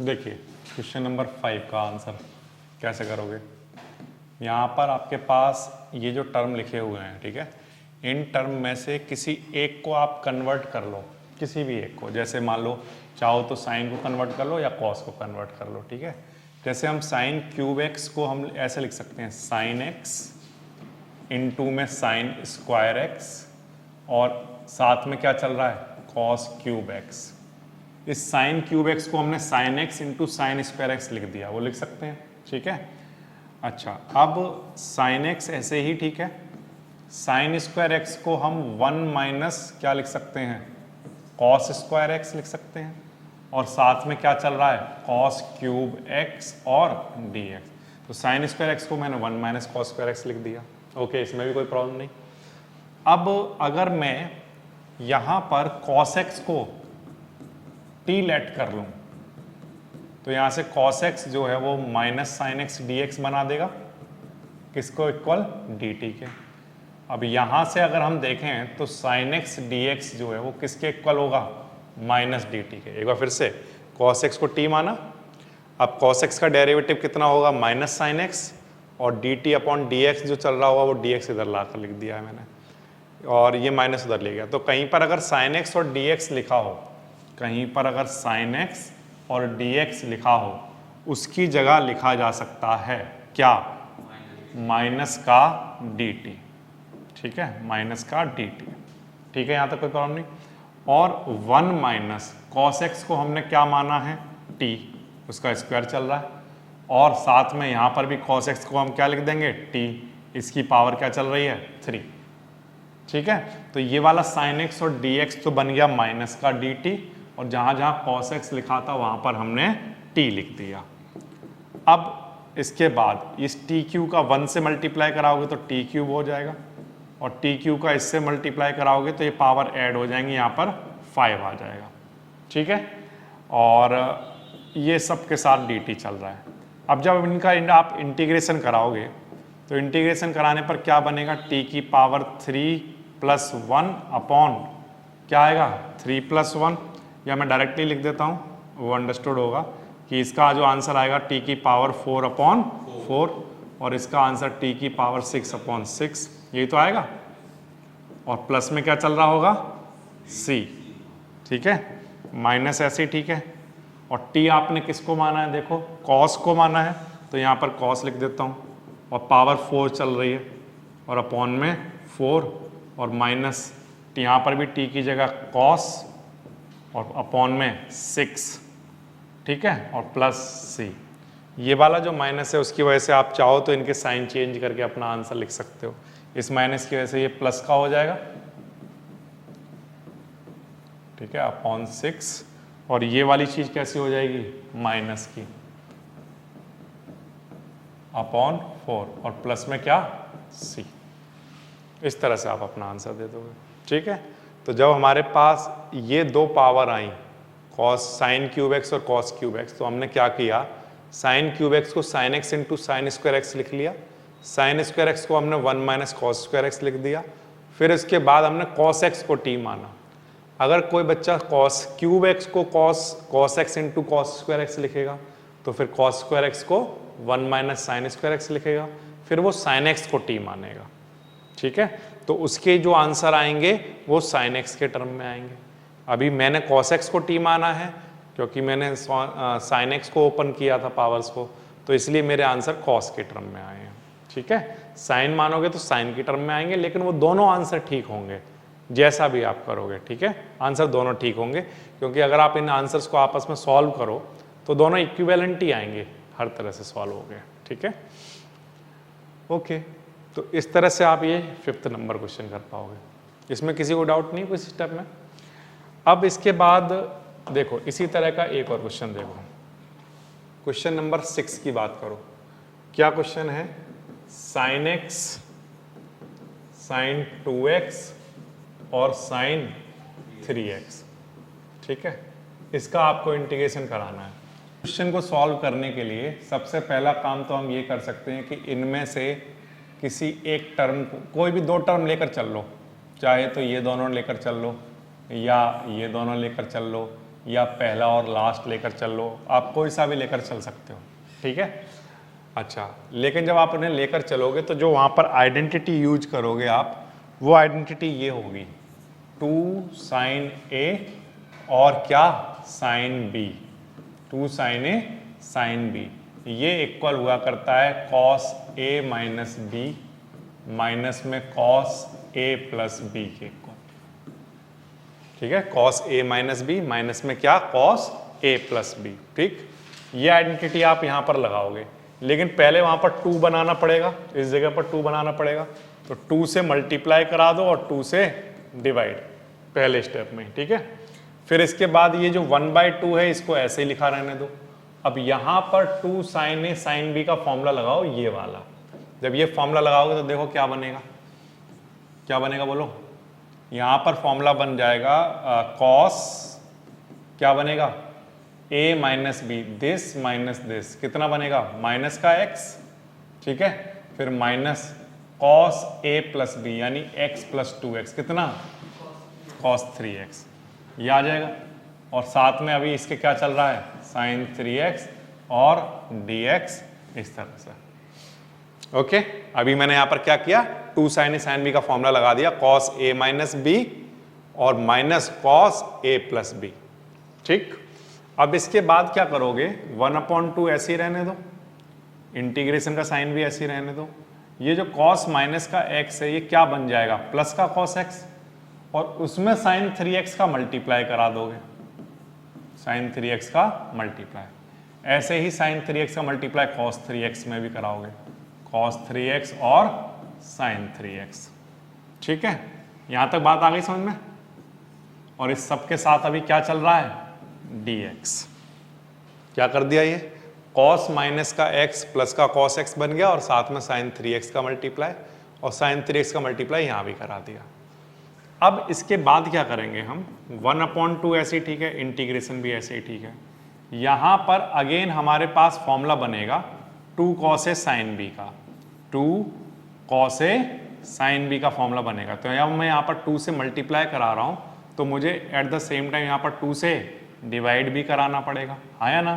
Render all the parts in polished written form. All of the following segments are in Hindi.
देखिए क्वेश्चन नंबर 5 का आंसर कैसे करोगे। यहाँ पर आपके पास ये जो टर्म लिखे हुए हैं, ठीक है, इन टर्म में से किसी एक को आप कन्वर्ट कर लो, किसी भी एक को। जैसे मान लो चाहो तो साइन को कन्वर्ट कर लो या कॉस को कन्वर्ट कर लो, ठीक है। जैसे हम साइन क्यूब एक्स को हम ऐसे लिख सकते हैं, साइन एक्स इंटू में साइन स्क्वायर एक्स और साथ में क्या चल रहा है, कॉस क्यूब एक्स। इस साइन क्यूब एक्स को हमने sine x into sine square x लिख दिया, वो लिख सकते हैं, ठीक है। अच्छा, अब साइन एक्स ऐसे ही ठीक है, साइन स्क्वायर एक्स को हम 1 माइनस क्या लिख सकते हैं, कॉस स्क्वायर एक्स लिख सकते हैं, और साथ में क्या चल रहा है, कॉस क्यूब एक्स और डी एक्स। तो साइन स्क्वायर एक्स को मैंने 1 माइनस कॉस स्क्वायर एक्स लिख दिया, ओके, इसमें भी कोई प्रॉब्लम नहीं। अब अगर मैं यहाँ पर कॉस एक्स को टी लेट कर लूँ तो यहाँ से कॉस एक्स जो है वो minus sine x D x बना देगा, किसको इक्वल, डी टी के। अब यहाँ से अगर हम देखें तो साइन एक्स डी एक्स जो है वो किसके इक्वल होगा, माइनस डी टी के। एक बार फिर से कॉस एक्स को टी माना, अब कॉस एक्स का डेरिवेटिव कितना होगा, माइनस साइन एक्स, और D T upon D x जो चल रहा होगा वो डी एक्स इधर ला कर लिख दिया है मैंने, और ये माइनस उधर ले गया। तो कहीं पर अगर साइन एक्स और डी एक्स लिखा हो, कहीं पर अगर साइन एक्स और डी एक्स लिखा हो, उसकी जगह लिखा जा सकता है क्या, माइनस का डी टी, ठीक है, माइनस का डी टी, ठीक है, यहाँ तक कोई प्रॉब्लम नहीं। और 1 माइनस कॉस एक्स को हमने क्या माना है, टी, उसका स्क्वायर चल रहा है, और साथ में यहाँ पर भी कॉस एक्स को हम क्या लिख देंगे, टी, इसकी पावर क्या चल रही है, 3, ठीक है। तो ये वाला साइन एक्स और डी एक्स तो बन गया माइनस का डी टी, और जहाँ जहाँ कॉस एक्स लिखा था वहाँ पर हमने टी लिख दिया। अब इसके बाद इस टी क्यू का 1 से मल्टीप्लाई कराओगे तो टी क्यूब हो जाएगा, और टी क्यू का इससे मल्टीप्लाई कराओगे तो ये पावर ऐड हो जाएंगी, यहाँ पर 5 आ जाएगा, ठीक है। और ये सब के साथ डी टी चल रहा है। अब जब इनका आप इंटीग्रेशन कराओगे तो इंटीग्रेशन कराने पर क्या बनेगा, टी की पावर 3 प्लस 1 अपॉन क्या आएगा, 3 प्लस 1, या मैं डायरेक्टली लिख देता हूँ, वो अंडरस्टूड होगा कि इसका जो आंसर आएगा टी की पावर 4 अपॉन 4, और इसका आंसर टी की पावर 6 अपॉन 6, यही तो आएगा। और प्लस में क्या चल रहा होगा, सी, ठीक है, माइनस ऐसे ही, ठीक है। और टी आपने किसको माना है, देखो कॉस को माना है, तो यहाँ पर कॉस लिख देता हूँ, और पावर 4 चल रही है, और अपॉन में 4, और माइनस यहाँ पर भी टी की जगह कॉस, और अपॉन में 6, ठीक है, और प्लस सी। ये वाला जो माइनस है उसकी वजह से आप चाहो तो इनके साइन चेंज करके अपना आंसर लिख सकते हो। इस माइनस की वजह से ये प्लस का हो जाएगा, ठीक है, अपॉन 6, और ये वाली चीज कैसी हो जाएगी, माइनस की, अपॉन 4, और प्लस में क्या, सी। इस तरह से आप अपना आंसर दे दोगे, ठीक है। तो जब हमारे पास ये दो पावर आई, कॉस साइन क्यूब एक्स और कॉस क्यूब एक्स, तो हमने क्या किया, साइन क्यूब एक्स को sine x into sine square x लिख लिया, साइन स्क्वायर एक्स को हमने 1 माइनस कॉस स्क्वायर एक्स लिख दिया, फिर इसके बाद हमने कॉस एक्स को टी माना। अगर कोई बच्चा कॉस क्यूब एक्स को cos x into cos square x लिखेगा तो फिर कॉस स्क्वायर एक्स को 1 माइनस साइन स्क्वायर एक्स लिखेगा, फिर वो साइन एक्स को टी मानेगा, ठीक है। तो उसके जो आंसर आएंगे वो साइन एक्स के टर्म में आएंगे। अभी मैंने कॉस एक्स को टी माना है क्योंकि मैंने साइन एक्स को ओपन किया था पावर्स को, तो इसलिए मेरे आंसर कॉस के टर्म में आए हैं, ठीक है। साइन मानोगे तो साइन की टर्म में आएंगे, लेकिन वो दोनों आंसर ठीक होंगे जैसा भी आप करोगे, ठीक है। आंसर दोनों ठीक होंगे, क्योंकि अगर आप इन आंसर्स को आपस में सॉल्व करो तो दोनों इक्विवेलेंट ही आएंगे, हर तरह से सॉल्व हो गए, ठीक है, ओके। तो इस तरह से आप ये 5th नंबर क्वेश्चन कर पाओगे, इसमें किसी को डाउट नहीं कुछ स्टेप में। अब इसके बाद देखो इसी तरह का एक और क्वेश्चन देखो, क्वेश्चन नंबर 6 की बात करो। क्या क्वेश्चन है, साइन एक्स साइन 2x और साइन 3x, ठीक है, इसका आपको इंटीग्रेशन कराना है। क्वेश्चन को सॉल्व करने के लिए सबसे पहला काम तो हम ये कर सकते हैं कि इनमें से किसी एक टर्म को, कोई भी 2 टर्म लेकर चल लो, चाहे तो ये दोनों लेकर चल लो या ये दोनों लेकर चल लो या पहला और लास्ट लेकर चल लो, आप कोई सा भी लेकर चल सकते हो, ठीक है। अच्छा, लेकिन जब आप उन्हें लेकर चलोगे तो जो वहाँ पर आइडेंटिटी यूज करोगे आप, वो आइडेंटिटी ये होगी 2 sin A और क्या sin B, 2 sin A sin B, ये इक्वल हुआ करता है cos A minus B minus में cos A प्लस B के इक्वल, ठीक है। cos A minus B minus में क्या cos A प्लस B, ठीक। ये आइडेंटिटी आप यहाँ पर लगाओगे, लेकिन पहले वहाँ पर 2 बनाना पड़ेगा, इस जगह पर 2 बनाना पड़ेगा, तो 2 से मल्टीप्लाई करा दो और 2 से डिवाइड पहले स्टेप में, ठीक है। फिर इसके बाद ये जो 1/2 है इसको ऐसे ही लिखा रहने दो। अब यहाँ पर 2 sin A sin B का फॉर्मूला लगाओ, ये वाला। जब ये फॉर्मूला लगाओगे तो देखो क्या बनेगा, क्या बनेगा बोलो। यहाँ पर फॉर्मूला बन जाएगा cos, क्या बनेगा A minus B, this minus this, कितना बनेगा माइनस का x, ठीक है। फिर minus cos A plus B यानी x प्लस 2x, कितना cos 3x, ये आ जाएगा। और साथ में अभी इसके क्या चल रहा है sin 3x और dx, इस तरह से। ओके, अभी मैंने यहाँ पर क्या किया, 2 sin A sin B का फॉर्मूला लगा दिया, cos A माइनस बी और minus cos A plus B, ठीक। अब इसके बाद क्या करोगे, 1/2 ऐसे ही रहने दो, इंटीग्रेशन का साइन भी ऐसे ही रहने दो। ये जो cos माइनस का x है ये क्या बन जाएगा प्लस का cos x, और उसमें sin 3x का मल्टीप्लाई करा दोगे, sin 3x का मल्टीप्लाई। ऐसे ही sin 3x का मल्टीप्लाई cos 3x में भी कराओगे, cos 3x और sin 3x, ठीक है। यहां तक बात आ गई समझ में। और इस सब के साथ अभी क्या चल रहा है, dx, क्या कर दिया, ये cos माइनस का x प्लस का cos x बन गया और साथ में sin 3x का मल्टीप्लाई, और sin 3x का मल्टीप्लाई यहां भी करा दिया। अब इसके बाद क्या करेंगे हम, 1/2 ऐसे ही ठीक है, इंटीग्रेशन भी ऐसे ही ठीक है। यहां पर अगेन हमारे पास फॉर्मूला बनेगा 2 cos A sin B का, 2 cos A sin B का फॉर्मूला बनेगा। तो जब मैं यहाँ पर 2 से मल्टीप्लाई करा रहा हूं तो मुझे एट द सेम टाइम यहाँ पर 2 से डिवाइड भी कराना पड़ेगा, आया ना,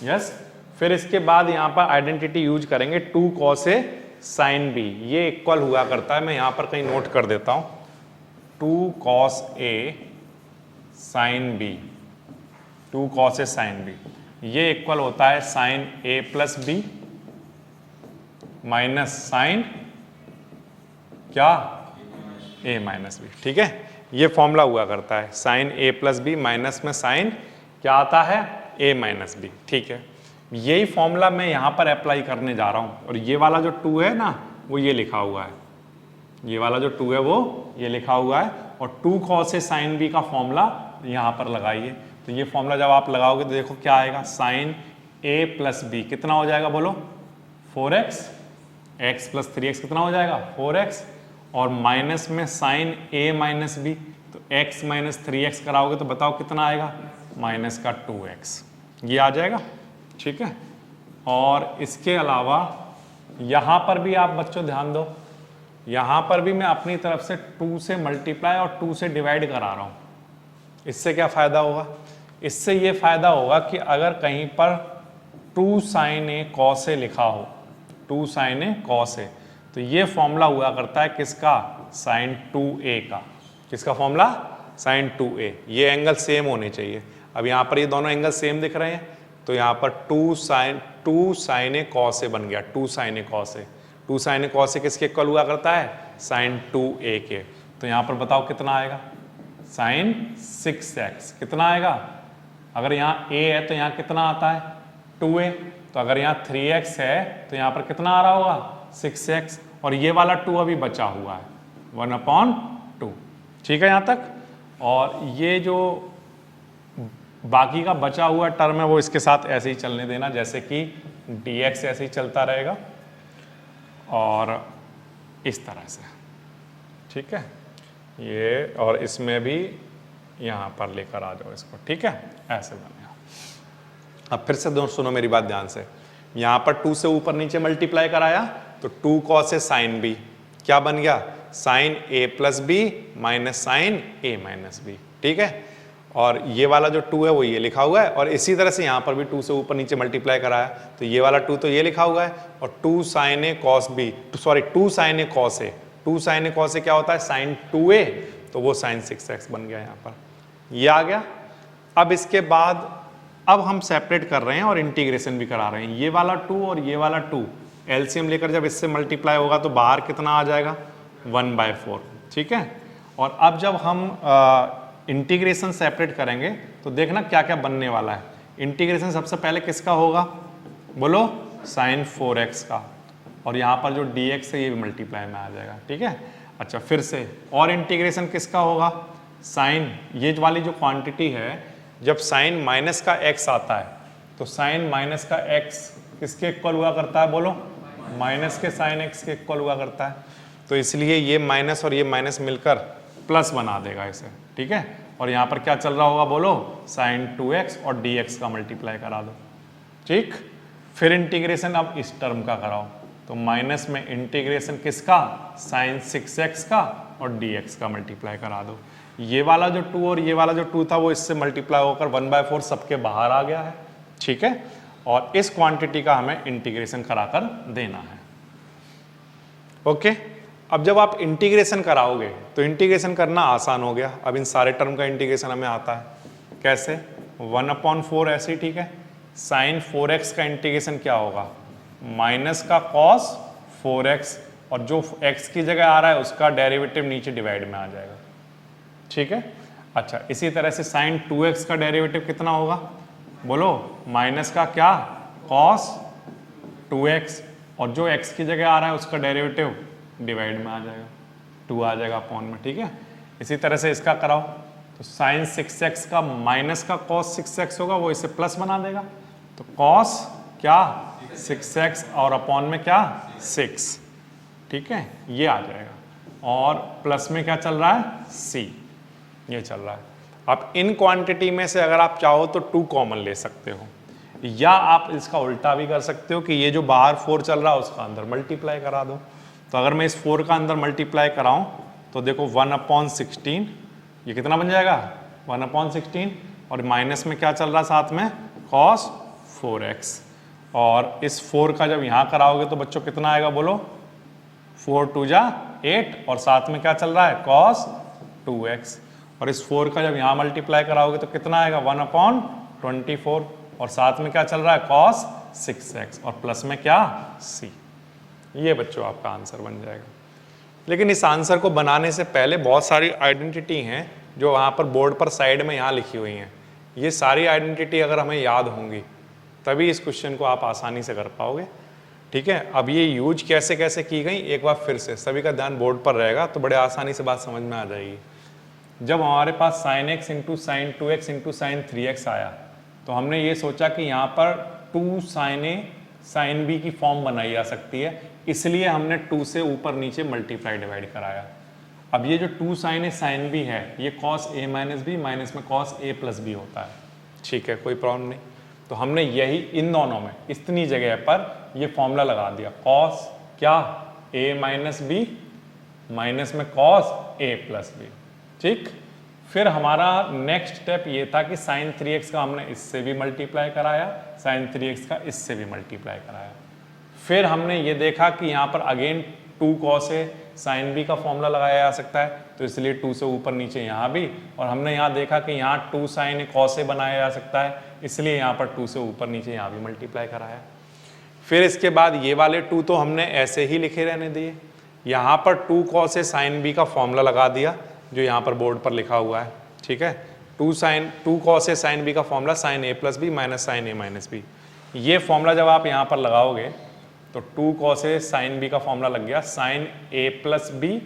यस। फिर इसके बाद यहाँ पर आइडेंटिटी यूज करेंगे 2 cos A sin B, ये इक्वल हुआ करता है, मैं यहाँ पर कहीं नोट कर देता हूँ, 2 cos A sin B, 2 cos A sin B, ये इक्वल होता है sin A plus B minus sin क्या A माइनस B, ठीक है। ये फॉर्मूला हुआ करता है sin A plus B minus में sin क्या आता है A माइनस बी, ठीक है। यही फॉर्मूला मैं यहाँ पर अप्लाई करने जा रहा हूँ, और ये वाला जो 2 है ना वो ये लिखा हुआ है, ये वाला जो 2 है वो ये लिखा हुआ है, और 2 cos A sin B का फॉर्मूला यहाँ पर लगाइए। तो ये फॉर्मूला जब आप लगाओगे तो देखो क्या आएगा, sin A प्लस बी कितना हो जाएगा बोलो 4x, x प्लस 3x कितना हो जाएगा 4x, और माइनस में sin A माइनस बी, तो x माइनस 3x कराओगे तो बताओ कितना आएगा, माइनस का 2x, ये आ जाएगा, ठीक है। और इसके अलावा यहाँ पर भी आप बच्चों ध्यान दो, यहाँ पर भी मैं अपनी तरफ से 2 से मल्टीप्लाई और 2 से डिवाइड करा रहा हूँ। इससे क्या फ़ायदा होगा, इससे ये फ़ायदा होगा कि अगर कहीं पर 2 sin A cos A लिखा हो, 2 sin A cos A, तो ये फॉर्मूला हुआ करता है किसका, sin 2A का, किसका फॉर्मूला sin 2A। ये एंगल सेम होने चाहिए। अब यहाँ पर ये दोनों एंगल सेम दिख रहे हैं, तो यहाँ पर 2 sin A cos A बन गया, 2 sin A cos A, 2 sin A cos A किसके इक्वल हुआ करता है, sin 2A के। तो यहाँ पर बताओ कितना आएगा, sin 6x, कितना आएगा, अगर यहाँ A है तो यहाँ कितना आता है 2A, तो अगर यहाँ 3x है तो यहाँ पर कितना आ रहा होगा 6x, और ये वाला 2 अभी बचा हुआ है 1/2, ठीक है यहाँ तक। और ये जो बाकी का बचा हुआ टर्म है वो इसके साथ ऐसे ही चलने देना, जैसे कि dx ऐसे ही चलता रहेगा और इस तरह से, ठीक है। ये और इसमें भी यहाँ पर लेकर आ जाओ इसको, ठीक है, ऐसे बनेगा। अब फिर से दोस्तों सुनो मेरी बात ध्यान से, यहाँ पर 2 से ऊपर नीचे मल्टीप्लाई कराया तो 2 cos A sin B क्या बन गया, sin A plus B minus sin A minus B, ठीक है। और ये वाला जो 2 है वो ये लिखा हुआ है, और इसी तरह से यहाँ पर भी 2 से ऊपर नीचे मल्टीप्लाई कराया, तो ये वाला 2 तो ये लिखा हुआ है, और 2 sin a cos b, sorry 2 sin a cos a, 2 sin a cos a क्या होता है sin 2a, तो वो sin 6x बन गया यहाँ पर, ये आ गया। अब इसके बाद अब हम सेपरेट कर रहे हैं और इंटीग्रेशन भी करा रहे हैं, ये वाला 2 और ये वाला 2 एलसीएम लेकर जब इससे मल्टीप्लाई होगा तो बाहर कितना आ जाएगा 1/4, ठीक है। और अब जब हम इंटीग्रेशन सेपरेट करेंगे तो देखना क्या क्या बनने वाला है। इंटीग्रेशन सबसे पहले किसका होगा, बोलो sin 4x का, और यहाँ पर जो dx है ये भी मल्टीप्लाई में आ जाएगा, ठीक है। अच्छा फिर से और इंटीग्रेशन किसका होगा, साइन, ये वाली जो क्वांटिटी है जब साइन माइनस का x आता है तो साइन माइनस का x किसके इक्वल हुआ करता है, बोलो माइनस के साइन x के इक्वल हुआ करता है, तो इसलिए ये माइनस और ये माइनस मिलकर प्लस बना देगा इसे, ठीक है। और यहाँ पर क्या चल रहा होगा, बोलो साइन 2x और dx का मल्टीप्लाई करा दो, ठीक। फिर इंटीग्रेशन अब इस टर्म का कराओ, तो माइनस में इंटीग्रेशन किसका, साइन 6x का और dx का मल्टीप्लाई करा दो। ये वाला जो 2 और ये वाला जो 2 था वो इससे मल्टीप्लाई होकर 1/4 सबके बाहर आ गया है, ठीक है। और इस क्वांटिटी का हमें इंटीग्रेशन कराकर देना है, ओके। अब जब आप इंटीग्रेशन कराओगे तो इंटीग्रेशन करना आसान हो गया, अब इन सारे टर्म का इंटीग्रेशन हमें आता है, कैसे 1/4 ऐसे, ठीक है। साइन 4x का इंटीग्रेशन क्या होगा, माइनस का cos 4x, और जो x की जगह आ रहा है उसका डेरिवेटिव नीचे डिवाइड में आ जाएगा, ठीक है। अच्छा इसी तरह से साइन 2x का डेरिवेटिव कितना होगा, बोलो माइनस का क्या cos 2x, और जो x की जगह आ रहा है उसका डेरिवेटिव डिवाइड में आ जाएगा, 2 आ जाएगा अपॉन में, ठीक है। इसी तरह से इसका कराओ, तो साइन 6x का माइनस का cos 6x होगा, वो इसे प्लस बना देगा, तो cos क्या 6x और अपॉन में क्या 6, ठीक है, ये आ जाएगा। और प्लस में क्या चल रहा है c, ये चल रहा है। अब इन क्वांटिटी में से अगर आप चाहो तो 2 कॉमन ले सकते हो, या आप इसका उल्टा भी कर सकते हो कि ये जो बाहर 4 चल रहा है उसका अंदर मल्टीप्लाई करा दो। तो अगर मैं इस 4 का अंदर मल्टीप्लाई कराऊं तो देखो 1/16, ये कितना बन जाएगा 1/16, और माइनस में क्या चल रहा है साथ में cos 4x, और इस 4 का जब यहाँ कराओगे तो बच्चों कितना आएगा, बोलो 4 2 जा 8, और साथ में क्या चल रहा है cos 2x, और इस 4 का जब यहाँ मल्टीप्लाई कराओगे तो कितना आएगा 1/24, और साथ में क्या चल रहा है cos 6x, और प्लस में क्या c। ये बच्चों आपका आंसर बन जाएगा। लेकिन इस आंसर को बनाने से पहले बहुत सारी आइडेंटिटी हैं जो वहाँ पर बोर्ड पर साइड में यहाँ लिखी हुई हैं, ये सारी आइडेंटिटी अगर हमें याद होंगी तभी इस क्वेश्चन को आप आसानी से कर पाओगे, ठीक है। अब ये यूज कैसे कैसे की गई एक बार फिर से सभी का ध्यान बोर्ड पर रहेगा तो बड़े आसानी से बात समझ में आ जाएगी। जब हमारे पास sin x into sine 2x into sine 3x आया तो हमने ये सोचा कि यहाँ पर 2 sin a sin b की फॉर्म बनाई जा सकती है, इसलिए हमने 2 से ऊपर नीचे मल्टीप्लाई डिवाइड कराया। अब ये जो 2 sin a sin b है ये cos a minus B minus में cos a प्लस बी होता है, ठीक है, कोई प्रॉब्लम नहीं। तो हमने यही इन दोनों में इतनी जगह पर ये फॉर्मूला लगा दिया, cos क्या a माइनस बी माइनस में cos a प्लस बी, ठीक। फिर हमारा नेक्स्ट स्टेप ये था कि sin 3x का हमने इससे भी मल्टीप्लाई कराया, sin 3x का इससे भी मल्टीप्लाई कराया। फिर हमने ये देखा कि यहाँ पर again 2 cos a sin b का फॉर्मूला लगाया जा सकता है, तो इसलिए 2 से ऊपर नीचे यहाँ भी, और हमने यहाँ देखा कि यहाँ 2 sin a cos a बनाया जा सकता है, इसलिए यहाँ पर 2 से ऊपर नीचे यहाँ भी मल्टीप्लाई कराया। फिर इसके बाद ये वाले 2 तो हमने ऐसे ही लिखे रहने दिए, यहाँ पर 2 cos a sin b का फॉर्मूला लगा दिया जो यहाँ पर बोर्ड पर लिखा हुआ है, ठीक है। 2 cos a sin b का formula sin a plus B minus sin a minus B, ये फॉर्मूला जब आप यहाँ पर लगाओगे तो 2 cos a sin b का फॉर्मूला लग गया sin a plus B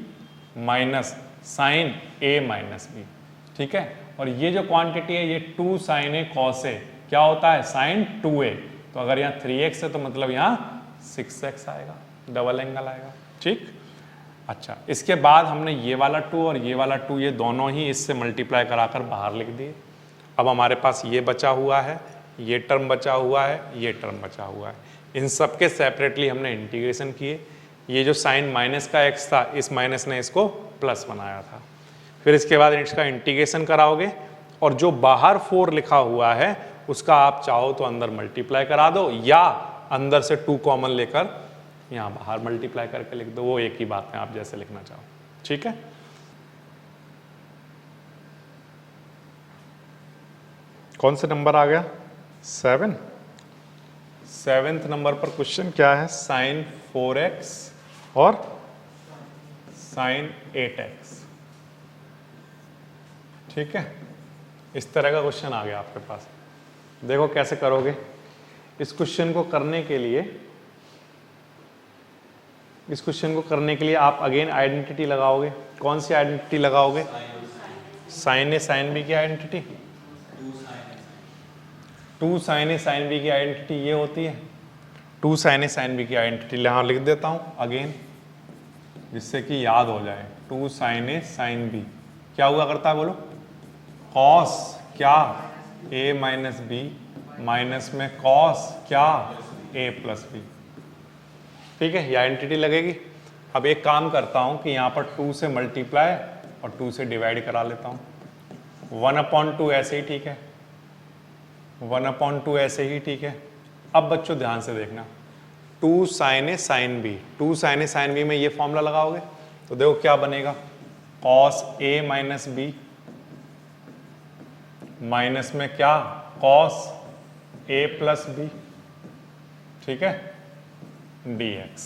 minus sin a minus B, ठीक है। और ये जो क्वांटिटी है ये 2 sin a cos a क्या होता है sin 2a, तो अगर यहाँ 3x है तो मतलब यहाँ 6x आएगा, डबल एंगल आएगा, ठीक। अच्छा इसके बाद हमने ये वाला 2 और ये वाला 2 ये दोनों ही इससे मल्टीप्लाई कराकर बाहर लिख दिए। अब हमारे पास ये बचा हुआ है, ये टर्म बचा हुआ है, ये टर्म बचा हुआ है, इन सब के सेपरेटली हमने इंटीग्रेशन किए। ये जो साइन माइनस का x था इस माइनस ने इसको प्लस बनाया था। फिर इसके बाद इसका इंटीग्रेशन कराओगे और जो बाहर 4 लिखा हुआ है उसका आप चाहो तो अंदर मल्टीप्लाई करा दो, या अंदर से 2 कॉमन लेकर यहां बाहर मल्टीप्लाई करके लिख दो, वो एक ही बात है, आप जैसे लिखना चाहो। ठीक है, कौन से नंबर आ गया? 7। 7th नंबर पर क्वेश्चन क्या है? साइन 4x और साइन 8x। ठीक है, इस तरह का क्वेश्चन आ गया आपके पास। देखो कैसे करोगे इस क्वेश्चन को करने के लिए। इस क्वेश्चन को करने के लिए आप अगेन आइडेंटिटी लगाओगे। कौन सी आइडेंटिटी लगाओगे? साइन ए साइन बी की identity. 2 sine A sine B की आइडेंटिटी ये होती है। 2 साइन ए साइन बी की आइडेंटिटी यहाँ लिख देता हूँ अगेन, जिससे कि याद हो जाए। 2 साइन ए साइन बी क्या हुआ करता है बोलो? कॉस क्या? a माइनस बी माइनस में कॉस क्या? a plus B. ठीक है, ये आइडेंटिटी लगेगी। अब एक काम करता हूँ कि यहाँ पर 2 से मल्टीप्लाई और 2 से डिवाइड करा लेता हूँ। 1/2 ऐसे ही ठीक है, 1/2 ऐसे ही ठीक है। अब बच्चों ध्यान से देखना, 2 sine A sine B, 2 sine A sine B में ये फॉर्मूला लगाओगे तो देखो क्या बनेगा? Cos A minus B minus में क्या? Cos A plus B. ठीक है, dx।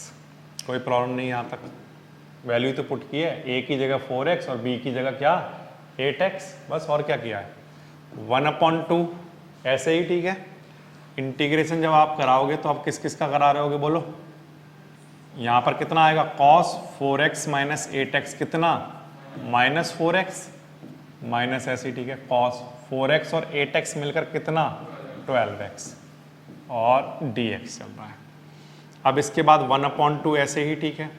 कोई प्रॉब्लम नहीं यहाँ तक। वैल्यू तो पुट की है, a की जगह 4x और b की जगह क्या? 8x, बस। और क्या किया है? 1/2 ऐसे ही ठीक है। इंटीग्रेशन जब आप कराओगे तो आप किस किस का करा रहे होगे बोलो? यहाँ पर कितना आएगा? cos 4x माइनस 8x कितना? माइनस 4x माइनस ऐसे ही ठीक है। cos 4x और 8x मिलकर कितना? 12x और dx चल रहा है। अब इसके बाद 1/2 ऐसे ही ठीक है।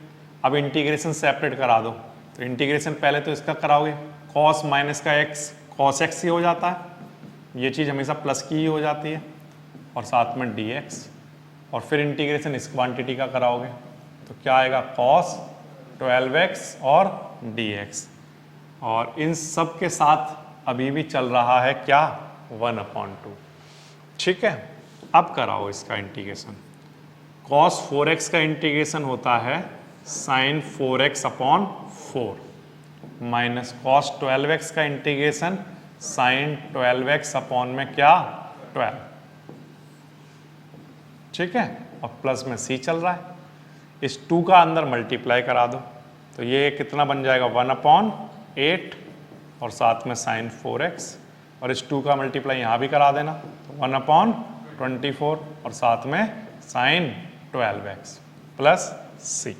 अब इंटीग्रेशन सेपरेट करा दो, तो इंटीग्रेशन पहले तो इसका कराओगे, cos माइनस का x cos x ही हो जाता है, ये चीज़ हमेशा प्लस की ही हो जाती है, और साथ में dx। और फिर इंटीग्रेशन इस क्वांटिटी का कराओगे तो क्या आएगा? cos 12x और dx। और इन सब के साथ अभी भी चल रहा है क्या? 1/2। ठीक है, अब कराओ इसका इंटीग्रेशन। cos 4x का इंटीग्रेशन होता है sin 4x/4 minus cos 12x का इंटीग्रेशन sin 12x/ में क्या? 12। ठीक है, और प्लस में c चल रहा है। इस 2 का अंदर मल्टीप्लाई करा दो तो ये कितना बन जाएगा? 1/8 और साथ में sin 4x, और इस 2 का मल्टीप्लाई यहाँ भी करा देना तो 1/24 और साथ में sin 12x प्लस c।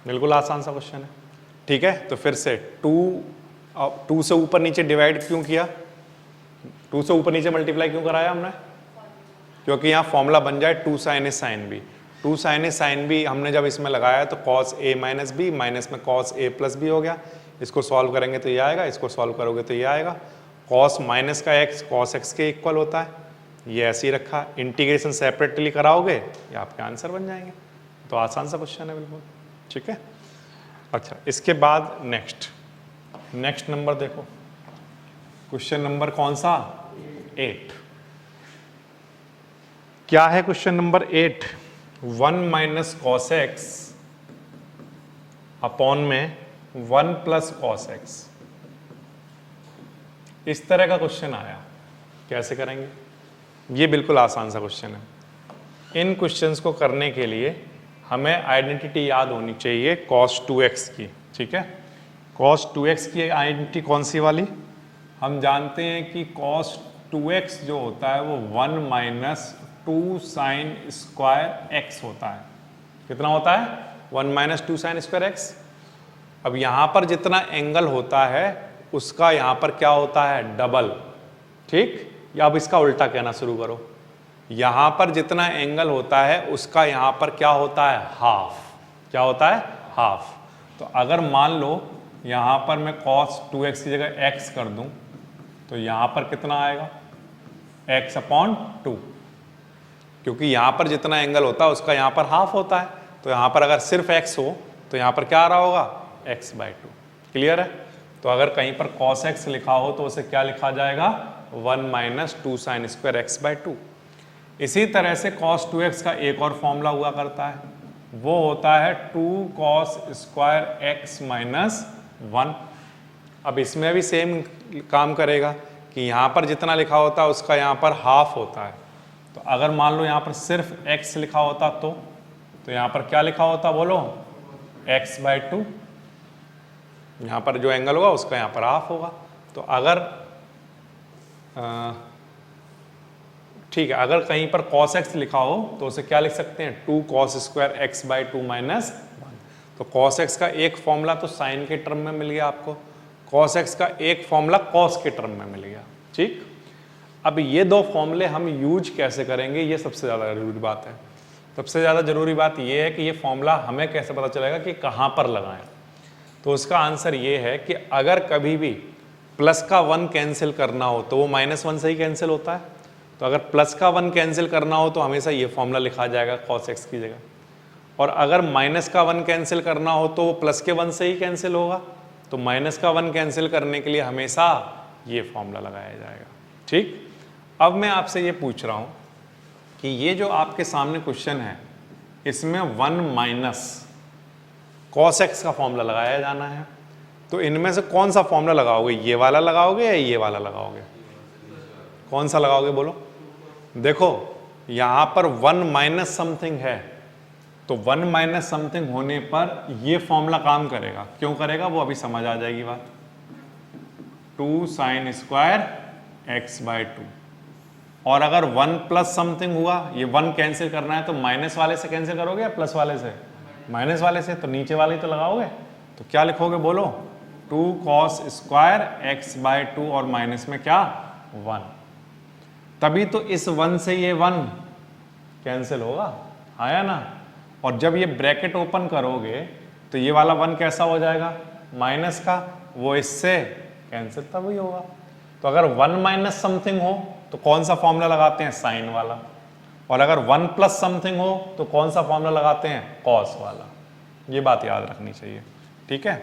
बिल्कुल आसान सा क्वेश्चन है। ठीक है, तो फिर से 2 से ऊपर नीचे डिवाइड क्यों किया? 2 से ऊपर नीचे मल्टीप्लाई क्यों कराया हमने? क्योंकि यहाँ फॉर्मूला बन जाए 2 sine A sine B. 2 sine A sine B हमने जब इसमें लगाया तो cos a minus B minus में cos a प्लस बी हो गया। इसको सॉल्व करेंगे तो ये आएगा, इसको सॉल्व करोगे तो ये आएगा। cos माइनस का x cos x के इक्वल होता है, ये ऐसे ही रखा। इंटीग्रेशन सेपरेटली कराओगे ये आपके आंसर बन जाएंगे। तो आसान सा क्वेश्चन है बिल्कुल। ठीक है, अच्छा इसके बाद नेक्स्ट नंबर देखो, क्वेश्चन नंबर कौन सा? 8। क्या है question number 8? 1 minus cos x upon में 1 प्लस कॉस एक्स। इस तरह का क्वेश्चन आया, कैसे करेंगे? ये बिल्कुल आसान सा क्वेश्चन है। इन क्वेश्चंस को करने के लिए हमें आइडेंटिटी याद होनी चाहिए cos 2x की। ठीक है, cos 2x की आइडेंटिटी कौन सी वाली? हम जानते हैं कि cos 2x जो होता है वो 1 माइनस 2 साइन स्क्वायर x होता है। कितना होता है? 1 माइनस 2 साइन स्क्वायर x। अब यहाँ पर जितना एंगल होता है उसका यहाँ पर क्या होता है? डबल। ठीक, या अब इसका उल्टा कहना शुरू करो, यहाँ पर जितना एंगल होता है उसका यहाँ पर क्या होता है? हाफ। क्या होता है? हाफ। तो अगर मान लो यहाँ पर मैं cos 2x की जगह x कर दूं तो यहाँ पर कितना आएगा? x/2, क्योंकि यहाँ पर जितना एंगल होता है उसका यहाँ पर हाफ होता है। तो यहाँ पर अगर सिर्फ x हो तो यहाँ पर क्या आ रहा होगा? x/2। क्लियर है? तो अगर कहीं पर cos x लिखा हो तो उसे क्या लिखा जाएगा 1 minus 2 sign square x by 2। इसी तरह से cos 2x का एक और फॉर्मूला हुआ करता है, वो होता है 2 cos स्क्वायर x माइनस 1। अब इसमें भी सेम काम करेगा कि यहाँ पर जितना लिखा होता है उसका यहाँ पर हाफ होता है। तो अगर मान लो यहाँ पर सिर्फ x लिखा होता तो यहाँ पर क्या लिखा होता बोलो x बाई 2, यहाँ पर जो एंगल होगा उसका यहाँ पर हाफ होगा। तो अगर ठीक है, अगर कहीं पर cos x लिखा हो तो उसे क्या लिख सकते हैं 2 cos square x by 2 minus 1। तो cos x का एक फॉर्मूला तो साइन के टर्म में मिल गया आपको, cos x का एक फॉर्मूला cos के टर्म में मिल गया। ठीक, अब ये दो फॉर्मूले हम यूज कैसे करेंगे, ये सबसे ज़्यादा जरूरी बात है। सबसे ज़्यादा जरूरी बात ये है कि ये फॉर्मूला हमें कैसे पता चलेगा कि कहाँ पर लगाएं। तो उसका आंसर ये है कि अगर कभी भी प्लस का 1 कैंसिल करना हो तो वो -1 से ही कैंसिल होता है। तो अगर प्लस का 1 कैंसिल करना हो तो हमेशा ये फॉर्मूला लिखा जाएगा cos x की जगह, और अगर माइनस का 1 कैंसिल करना हो तो वो प्लस के 1 से ही कैंसिल होगा। तो माइनस का 1 कैंसिल करने के लिए हमेशा ये फॉर्मूला लगाया जाएगा। ठीक, अब मैं आपसे ये पूछ रहा हूँ कि ये जो आपके सामने क्वेश्चन है इसमें 1 माइनस cos x का फॉर्मूला लगाया जाना है। तो इनमें से कौन सा फॉर्मूला लगाओगे, ये वाला लगाओगे या ये वाला लगाओगे? कौन सा लगाओगे बोलो? देखो यहाँ पर 1 माइनस समथिंग है, तो 1 माइनस समथिंग होने पर ये फॉर्मूला काम करेगा। क्यों करेगा वो अभी समझ आ जाएगी बात। 2 साइन स्क्वायर एक्स बाई 2, और अगर 1 प्लस समथिंग हुआ, ये 1 कैंसिल करना है तो माइनस वाले से कैंसिल करोगे या प्लस वाले से? माइनस वाले से, तो नीचे वाले तो लगाओगे। तो क्या लिखोगे बोलो 2 cos स्क्वायर एक्स बाई 2 और माइनस में क्या 1, तभी तो इस 1 से ये 1 कैंसिल होगा, आया ना। और जब ये ब्रैकेट ओपन करोगे तो ये वाला 1 कैसा हो जाएगा माइनस का, वो इससे कैंसिल तभी होगा। तो अगर 1 माइनस समथिंग हो तो कौन सा फॉर्मूला लगाते हैं, साइन वाला, और अगर 1 प्लस समथिंग हो तो कौन सा फॉर्मूला लगाते हैं, कॉस वाला। ये बात याद रखनी चाहिए, ठीक है।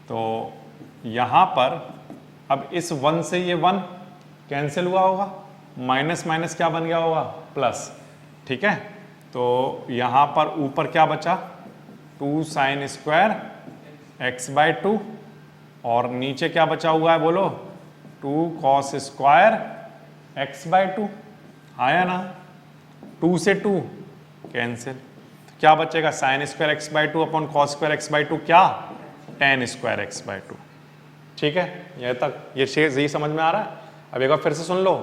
तो यहाँ पर अब इस 1 से ये 1 कैंसिल हुआ होगा, माइनस माइनस क्या बन गया होगा, प्लस, ठीक है। तो यहाँ पर ऊपर क्या बचा 2 साइन स्क्वायर एक्स बाई 2, और नीचे क्या बचा हुआ है बोलो 2 कॉस स्क्वायर एक्स बाई 2, आया ना। 2 से 2 कैंसिल, क्या बचेगा sign square x by 2 upon cos square x by 2, क्या टेन स्क्वायर एक्स बाई 2, ठीक है। यह तक ये समझ में आ रहा है। अब एक बार फिर से सुन लो,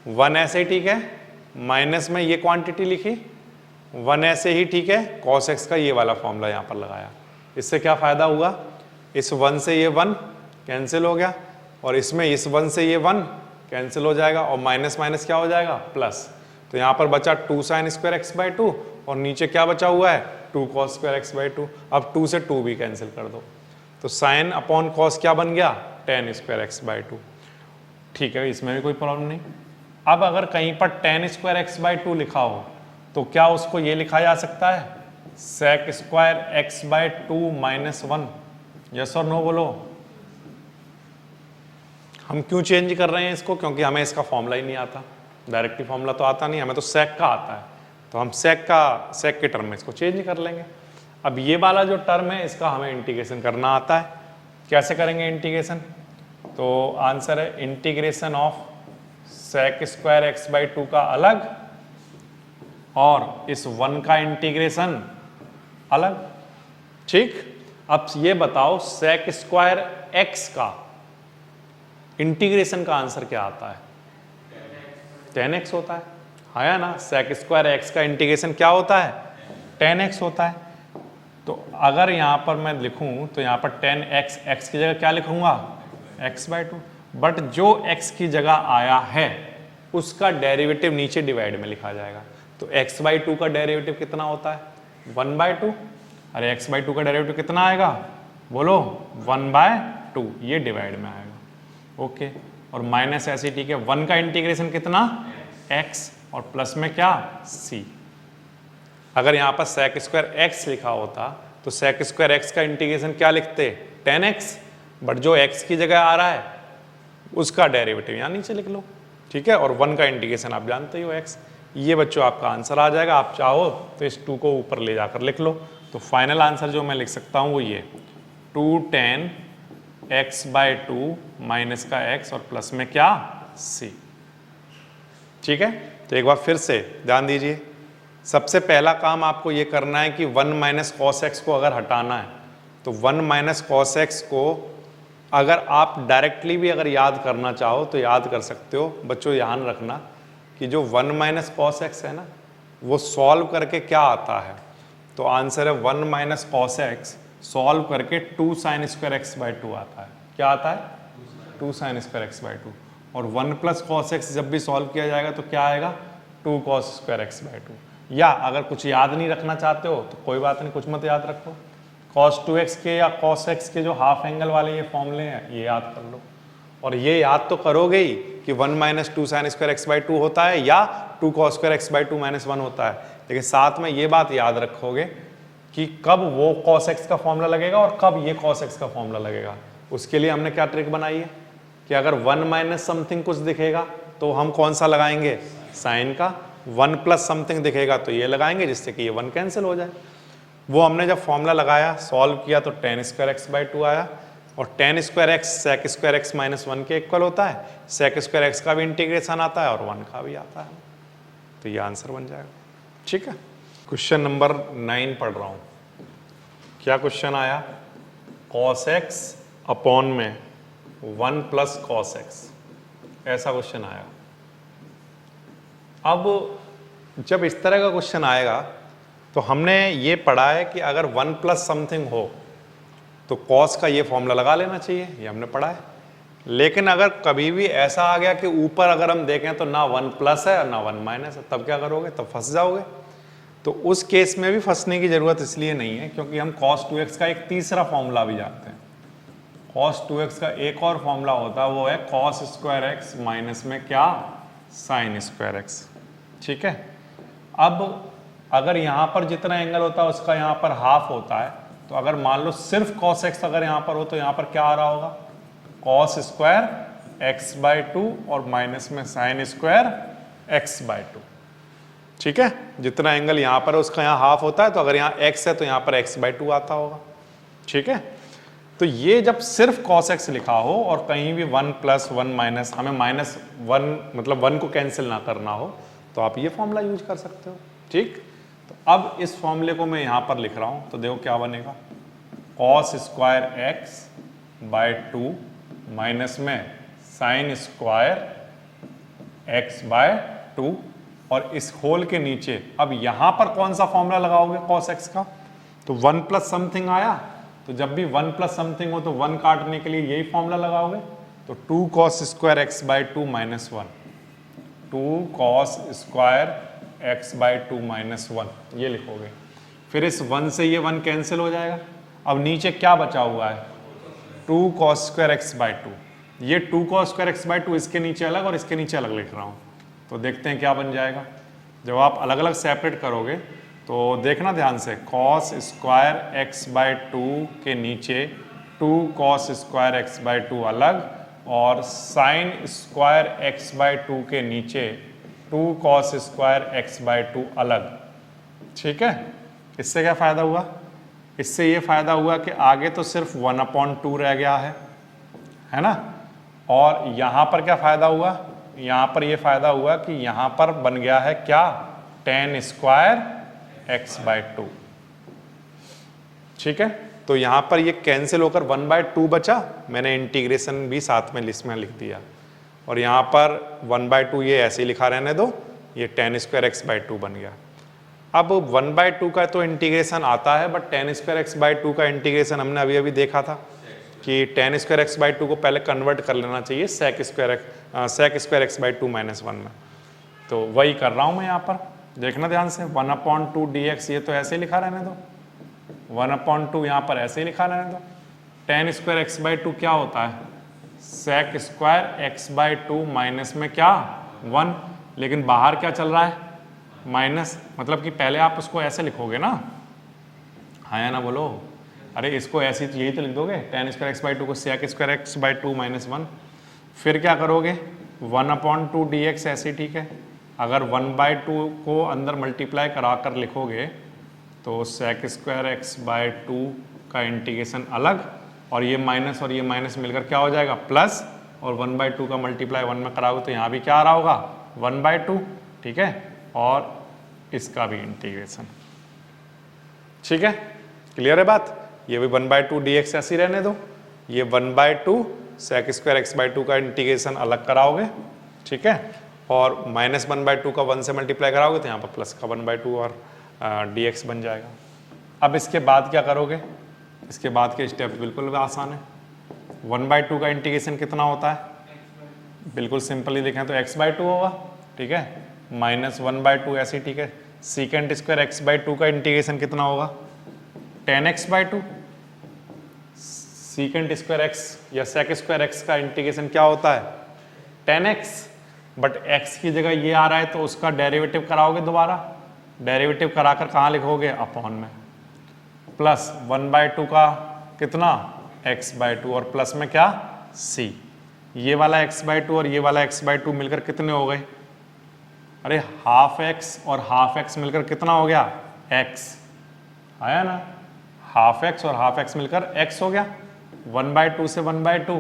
1 ऐसे ही ठीक है, माइनस में ये क्वांटिटी लिखी, 1 ऐसे ही ठीक है, कॉस एक्स का ये वाला फॉर्मूला यहाँ पर लगाया। इससे क्या फायदा हुआ, इस 1 से ये 1 कैंसिल हो गया, और इसमें इस 1 से ये 1 कैंसिल हो जाएगा, और माइनस माइनस क्या हो जाएगा, प्लस। तो यहाँ पर बचा 2 साइन स्क्वायर एक्स बाई 2, और नीचे क्या बचा हुआ है 2 कॉस स्क्वायर एक्स बाई 2। अब 2 से 2 भी कैंसिल कर दो, तो साइन अपॉन कॉस क्या बन गया, टेन स्क्वायर एक्स बाई 2, ठीक है। इसमें भी कोई प्रॉब्लम नहीं। अब अगर कहीं पर टेन स्क्वायर एक्स बाई 2 लिखा हो तो क्या उसको ये लिखा जा सकता है sec square x by 2 minus 1, yes और नो बोलो। हम क्यों चेंज कर रहे हैं इसको, क्योंकि हमें इसका फॉर्मूला ही नहीं आता, डायरेक्टली फॉर्मूला तो आता नहीं, हमें तो सेक का आता है, तो हम सेक के टर्म में इसको चेंज कर लेंगे। अब ये वाला जो टर्म है इसका हमें इंटीग्रेशन करना आता है। कैसे करेंगे इंटीग्रेशन, तो आंसर है integration of sec square x by 2 का अलग और इस 1 का इंटीग्रेशन अलग, ठीक। अब ये बताओ सेक स्क्वायर एक्स का इंटीग्रेशन का आंसर क्या आता है, 10x होता है, आया ना। सेक स्क्वायर एक्स का इंटीग्रेशन क्या होता है, 10x होता है। तो अगर यहाँ पर मैं लिखूं तो यहाँ पर 10x, x की जगह क्या लिखूंगा x बाई 2, बट जो x की जगह आया है उसका डेरिवेटिव नीचे डिवाइड में लिखा जाएगा। तो x बाई 2 का डेरिवेटिव कितना होता है 1 बाई 2, अरे x बाई 2 का डेरिवेटिव कितना आएगा बोलो 1 बाय 2, ये डिवाइड में आएगा, ओके। और माइनस ऐसे ठीक है, 1 का इंटीग्रेशन कितना x, और प्लस में क्या c। अगर यहाँ पर सेक स्क्वायर एक्स लिखा होता तो सेक स्क्वायर एक्स का इंटीग्रेशन क्या लिखते 10x, बट जो x की जगह आ रहा है उसका डेरिवेटिव यहाँ नीचे लिख लो, ठीक है। और 1 का इंटीग्रेशन आप जानते ही हो x। ये बच्चों आपका आंसर आ जाएगा। आप चाहो तो इस 2 को ऊपर ले जाकर लिख लो। तो फाइनल आंसर जो मैं लिख सकता हूँ वो ये 2 tan x/2 माइनस का x और प्लस में क्या c, ठीक है। तो एक बार फिर से ध्यान दीजिए, सबसे पहला काम आपको ये करना है कि 1 माइनस कॉस एक्स को अगर हटाना है तो 1 माइनस कॉस एक्स को अगर आप डायरेक्टली भी अगर याद करना चाहो तो याद कर सकते हो। बच्चों ध्यान रखना कि जो 1 माइनस कॉस एक्स है ना, वो सॉल्व करके क्या आता है, तो आंसर है 1 माइनस कॉस एक्स सॉल्व करके 2 साइन स्क्वायर एक्स/2 आता है। क्या आता है? 2 साइन स्क्वायर एक्स/2। और 1 प्लस कॉस एक्स जब भी सॉल्व किया जाएगा तो क्या आएगा? 2 कॉस स्क्वायर एक्स/2। या अगर कुछ याद नहीं रखना चाहते हो तो कोई बात नहीं, कुछ मत याद रखो, cos 2x के या cos x के जो हाफ एंगल वाले ये फॉर्मूले हैं ये याद कर लो। और ये याद तो करोगे ही कि 1 माइनस 2 साइन स्क्वायर एक्स/2 होता है या 2 cos स्क्वायर एक्स/2 माइनस 1 होता है, लेकिन साथ में ये बात याद रखोगे कि कब वो cos x का फॉर्मूला लगेगा और कब ये cos x का फॉर्मूला लगेगा। उसके लिए हमने क्या ट्रिक बनाई है कि अगर 1 माइनस समथिंग कुछ दिखेगा तो हम कौन सा लगाएंगे? साइन का। 1 प्लस समथिंग दिखेगा तो ये लगाएंगे जिससे कि ये 1 कैंसिल हो जाए। वो हमने जब फॉर्मूला लगाया, सॉल्व किया तो tan स्क्वायर एक्स/2 आया। और tan square x sec square x minus 1 के इक्वल होता है। sec स्क्वायर एक्स का भी इंटीग्रेशन आता है और 1 का भी आता है, तो ये आंसर बन जाएगा, ठीक है। क्वेश्चन नंबर 9 पढ़ रहा हूँ। क्या क्वेश्चन आया? cos x अपॉन में 1 प्लस cos x, ऐसा क्वेश्चन आया। अब जब इस तरह का क्वेश्चन आएगा तो हमने ये पढ़ा है कि अगर 1 प्लस समथिंग हो तो cos का ये फॉर्मूला लगा लेना चाहिए, ये हमने पढ़ा है। लेकिन अगर कभी भी ऐसा आ गया कि ऊपर अगर हम देखें तो ना 1 प्लस है और ना 1 माइनस है, तब क्या करोगे? तब फंस जाओगे। तो उस केस में भी फंसने की जरूरत इसलिए नहीं है क्योंकि हम cos 2x का एक तीसरा फॉर्मूला भी जानते हैं। cos 2x का एक और फॉर्मूला होता है, वो है cos स्क्वायर एक्स माइनस में क्या? साइन स्क्वायर एक्स, ठीक है। अब अगर यहाँ पर जितना एंगल होता है उसका यहाँ पर हाफ होता है, तो अगर मान लो सिर्फ cos x अगर यहाँ पर हो तो यहाँ पर क्या आ रहा होगा? cos स्क्वायर x/2 और माइनस में साइन स्क्वायर x/2, ठीक है। जितना एंगल यहाँ पर है उसका यहाँ हाफ होता है, तो अगर यहाँ x है तो यहाँ पर x/2 आता होगा, ठीक है। तो ये जब सिर्फ cos x लिखा हो और कहीं भी 1 प्लस 1 माइनस, हमें माइनस 1 मतलब 1 को कैंसिल ना करना हो, तो आप ये फॉर्मूला यूज कर सकते हो, ठीक। तो अब इस फॉर्मूले को मैं यहाँ पर लिख रहा हूँ, तो देखो क्या बनेगा? cos स्क्वायर x/2 माइनस में साइन स्क्वायर x/2 और इस होल के नीचे अब यहाँ पर कौन सा फॉर्मूला लगाओगे cos x का? तो 1 प्लस समथिंग आया, तो जब भी 1 प्लस समथिंग हो तो 1 काटने के लिए यही फॉर्मूला लगाओगे। तो 2 cos square x/2 minus 1, 2 cos square x/2 minus 1 ये लिखोगे। फिर इस 1 से ये 1 कैंसिल हो जाएगा। अब नीचे क्या बचा हुआ है? 2 cos स्क्वायर x/2। ये 2 cos स्क्वायर x/2 इसके नीचे अलग और इसके नीचे अलग लिख रहा हूँ, तो देखते हैं क्या बन जाएगा। जब आप अलग अलग सेपरेट करोगे तो देखना ध्यान से, cos स्क्वायर x/2 के नीचे 2 cos स्क्वायर x/2 अलग और साइन स्क्वायर x/2 के नीचे 2 cos स्क्वायर x/2 अलग, ठीक है। इससे क्या फ़ायदा हुआ? इससे ये फ़ायदा हुआ कि आगे तो सिर्फ 1/2 रह गया है ना। और यहाँ पर क्या फ़ायदा हुआ? यहाँ पर ये फ़ायदा हुआ कि यहाँ पर बन गया है क्या? tan स्क्वायर x/2, ठीक है। तो यहाँ पर ये कैंसिल होकर 1/2 बचा, मैंने इंटीग्रेशन भी साथ में लिस्ट में लिख दिया। और यहाँ पर 1/2 ये ऐसे ही लिखा रहने दो, ये tan स्क्वायर x/2 बन गया। अब 1/2 का तो इंटीग्रेशन आता है, बट tan स्क्वायर x/2 का इंटीग्रेशन हमने अभी अभी देखा था कि tan स्क्वायर x/2 को पहले कन्वर्ट कर लेना चाहिए sec स्क्वायर x/2 माइनस 1 में। तो वही कर रहा हूँ मैं यहाँ पर, देखना ध्यान से। 1/2 dx ये तो ऐसे ही लिखा रहने दो, 1/2 यहाँ पर ऐसे ही लिखा रहने दो। tan स्क्वायर x/2 क्या होता है? sec स्क्वायर x/2 माइनस में क्या? 1, लेकिन बाहर क्या चल रहा है? माइनस, मतलब कि पहले आप उसको ऐसे लिखोगे ना, हाँ या ना बोलो, अरे इसको ऐसे ही तो यही तो लिख दोगे, tan square x by two को sec square x by two minus one. फिर क्या करोगे, 1/2 dx ऐसे, ठीक है। अगर 1/2 को अंदर मल्टीप्लाई करा कर लिखोगे तो sec square x by two का इंटीग्रेशन अलग, और ये माइनस मिलकर क्या हो जाएगा प्लस, और 1/2 का मल्टीप्लाई 1 में कराओगे तो यहाँ भी क्या आ रहा होगा 1/2, ठीक है। और इसका भी इंटीग्रेशन, ठीक है। क्लियर है बात। ये भी 1/2 dx ऐसे ही रहने दो, ये 1/2 sec square x by two का इंटीग्रेशन अलग कराओगे, ठीक है। और -1/2 का 1 से मल्टीप्लाई कराओगे तो यहाँ पर प्लस का 1/2 और dx बन जाएगा। अब इसके बाद क्या करोगे, इसके बाद के स्टेप बिल्कुल आसान है। 1/2 का इंटीग्रेशन कितना होता है, बिल्कुल सिंपल ही देखें तो x/2 होगा, ठीक है। -1/2 ऐसे, ठीक है। Secant square x by two का इंटीग्रेशन कितना होगा, tan x/2। Secant square x या सेक स्क्वायर एक्स का इंटीग्रेशन क्या होता है tan x, बट x की जगह ये आ रहा है तो उसका डेरिवेटिव कराओगे दोबारा, डेरिवेटिव कराकर कहाँ लिखोगे अपॉन में, प्लस 1/2 का कितना x/2 और प्लस में क्या c, ये वाला x/2 और ये वाला x/2 मिलकर कितने हो गए, अरे हाफ x और हाफ x मिलकर कितना हो गया x, आया ना, हाफ x और हाफ x मिलकर x हो गया। 1/2 से 1/2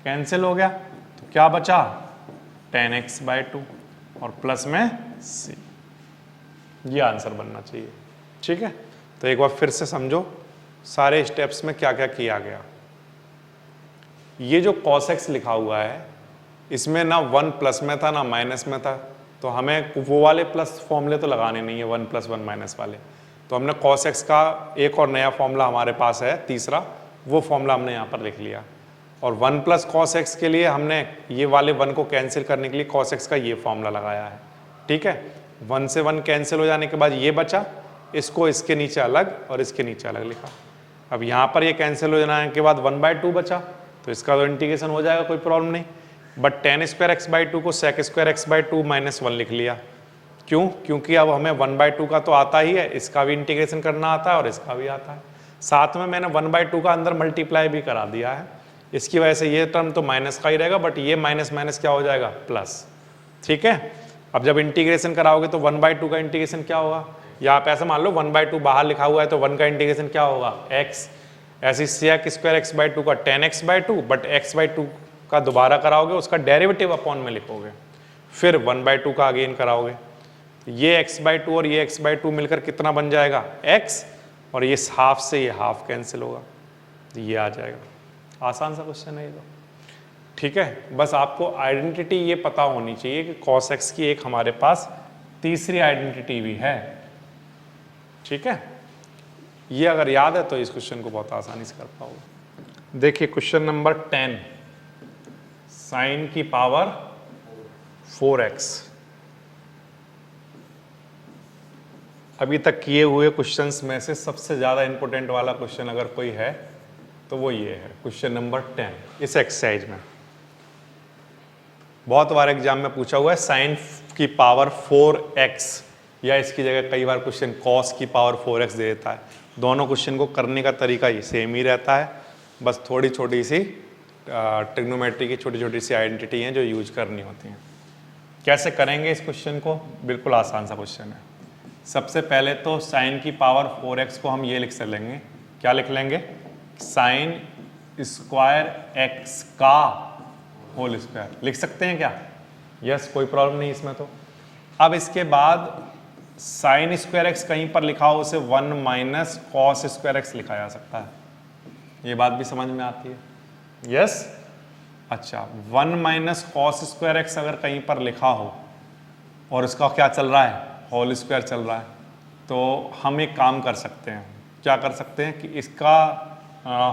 कैंसिल हो गया तो क्या बचा tan x/2 और प्लस में c। ये आंसर बनना चाहिए, ठीक है। तो एक बार फिर से समझो सारे स्टेप्स में क्या क्या किया गया। ये जो cos x लिखा हुआ है इसमें ना 1 प्लस में था ना माइनस में था, तो हमें वो वाले प्लस फॉर्मूले तो लगाने नहीं है 1 + 1 माइनस वाले, तो हमने cos x का एक और नया फॉर्मूला हमारे पास है तीसरा, वो फॉर्मूला हमने यहाँ पर लिख लिया। और 1 + cos x के लिए हमने ये वाले 1 को कैंसिल करने के लिए cos x का ये फॉर्मूला लगाया है, ठीक है। 1 से 1 कैंसिल हो जाने के बाद ये बचा, इसको इसके नीचे अलग और इसके नीचे अलग लिखा। अब यहाँ पर ये कैंसिल हो जाने के बाद 1/2 बचा, तो इसका तो इंटीग्रेशन हो जाएगा, कोई प्रॉब्लम नहीं। But tan square x by two को sec square x by two minus 1 लिख लिया। क्यों? क्योंकि अब हमें 1/2 का तो आता ही है, इसका भी इंटीग्रेशन करना आता है और इसका भी आता है। साथ में मैंने 1/2 का अंदर मल्टीप्लाई भी करा दिया है, इसकी वजह से ये टर्म तो माइनस का ही रहेगा, बट ये माइनस माइनस क्या हो जाएगा प्लस, ठीक है। अब जब इंटीग्रेशन कराओगे तो 1/2 का इंटीग्रेशन क्या होगा, या आप ऐसा मान लो 1/2 बाहर लिखा हुआ है तो 1 का इंटीग्रेशन क्या होगा x, ऐसे sec square x by two का tan x/2, बट x/2 का दोबारा कराओगे उसका डेरिवेटिव अपॉन में लिखोगे, फिर 1/2 का अगेन कराओगे, ये x/2 और ये x/2 मिलकर कितना बन जाएगा x, और ये हाफ से ये हाफ कैंसिल होगा, ये आ जाएगा। आसान सा क्वेश्चन है ये तो, ठीक है। बस आपको आइडेंटिटी ये पता होनी चाहिए कि cos x की एक हमारे पास तीसरी आइडेंटिटी भी है, ठीक है। ये अगर याद है तो इस क्वेश्चन को बहुत आसानी से कर पाओगे। देखिए क्वेश्चन नंबर 10, साइन की पावर 4x। अभी तक किए हुए क्वेश्चंस में से सबसे ज़्यादा इंपॉर्टेंट वाला क्वेश्चन अगर कोई है तो वो ये है, क्वेश्चन नंबर 10 इस एक्सरसाइज में। बहुत बार एग्जाम में पूछा हुआ है साइन की पावर 4x, या इसकी जगह कई बार क्वेश्चन कॉस की पावर 4x दे देता है। दोनों क्वेश्चन को करने का तरीका ही सेम ही रहता है, बस थोड़ी छोटी सी ट्रिग्नोमेट्री की छोटी छोटी सी आइडेंटिटी हैं जो यूज करनी होती हैं। कैसे करेंगे इस क्वेश्चन को, बिल्कुल आसान सा क्वेश्चन है। सबसे पहले तो साइन की पावर 4x को हम ये लिख लेंगे, क्या लिख लेंगे, साइन स्क्वायर x का होल स्क्वायर लिख सकते हैं क्या, यस, कोई प्रॉब्लम नहीं इसमें तो। अब इसके बाद साइन स्क्वायर एक्स कहीं पर लिखा हो उसे 1 माइनस कॉस स्क्वायर एक्स लिखा जा सकता है, ये बात भी समझ में आती है, यस। अच्छा, 1 माइनस कॉस स्क्वायर एक्स अगर कहीं पर लिखा हो और इसका क्या चल रहा है, होल स्क्वायर चल रहा है, तो हम एक काम कर सकते हैं, क्या कर सकते हैं कि इसका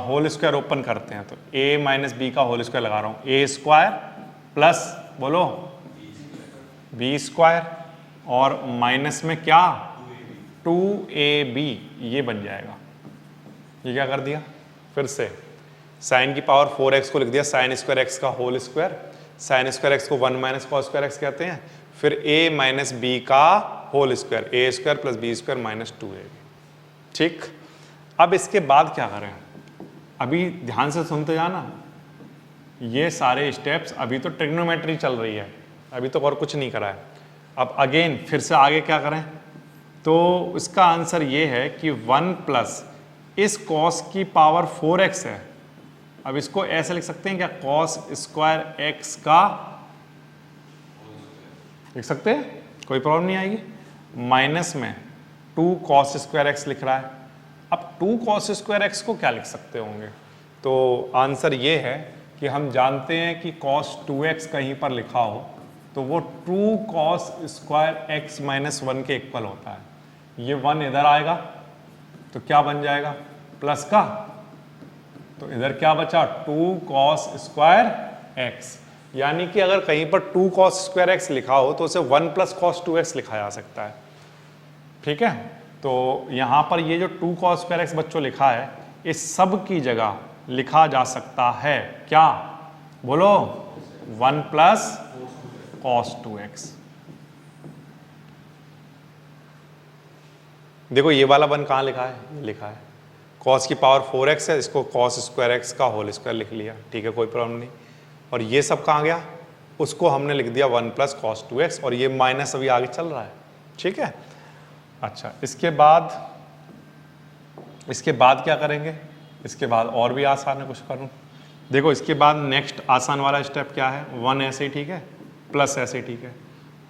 होल स्क्वायर ओपन करते हैं, तो a माइनस बी का होल स्क्वायर लगा रहा हूँ, a स्क्वायर प्लस बोलो b स्क्वायर, और माइनस में क्या 2ab, ये बन जाएगा। ये क्या कर दिया, फिर से साइन की पावर 4x को लिख दिया साइन स्क्वायर एक्स का whole square, sine square x को 1 माइनस कॉस स्क्वायर एक्स कहते हैं, फिर a माइनस बी का whole square, a square plus B square minus 2ab, ठीक। अब इसके बाद क्या करें, अभी ध्यान से सुनते जाना, ये सारे स्टेप्स अभी तो ट्रिग्नोमेट्री चल रही है, अभी तो और कुछ नहीं करा है। अब अगेन फिर से आगे क्या करें, तो इसका आंसर ये है कि 1 प्लस इस कॉस की पावर 4x है। अब इसको ऐसे लिख सकते हैं क्या, कॉस स्क्वायर x का, लिख सकते हैं, कोई प्रॉब्लम नहीं आएगी। माइनस में 2 कॉस स्क्वायर x लिख रहा है। अब 2 कॉस स्क्वायर x को क्या लिख सकते होंगे, तो आंसर ये है कि हम जानते हैं कि cos 2x कहीं पर लिखा हो तो वो 2 cos स्क्वायर x माइनस 1 के इक्वल होता है। ये 1 इधर आएगा तो क्या बन जाएगा, प्लस का, तो इधर क्या बचा, 2 cos स्क्वायर x। यानी कि अगर कहीं पर 2 cos स्क्वायर x लिखा हो तो उसे 1 प्लस cos 2x लिखा जा सकता है। ठीक है, तो यहाँ पर ये जो 2 cos स्क्वायर x बच्चों लिखा है, इस सब की जगह लिखा जा सकता है क्या, बोलो, 1 प्लस cos 2x। देखो ये वाला 1 कहाँ लिखा है, लिखा है cos की पावर 4x है, इसको cos स्क्वायर x का होल स्क्वायर लिख लिया, ठीक है, कोई प्रॉब्लम नहीं। और ये सब कहाँ गया, उसको हमने लिख दिया 1 प्लस cos 2x, और ये माइनस अभी आगे चल रहा है। ठीक है, अच्छा, इसके बाद क्या करेंगे, इसके बाद और भी आसान है कुछ करूँ। देखो इसके बाद नेक्स्ट आसान वाला स्टेप क्या है, 1 ऐसे ही ठीक है, प्लस ऐसे ही ठीक है।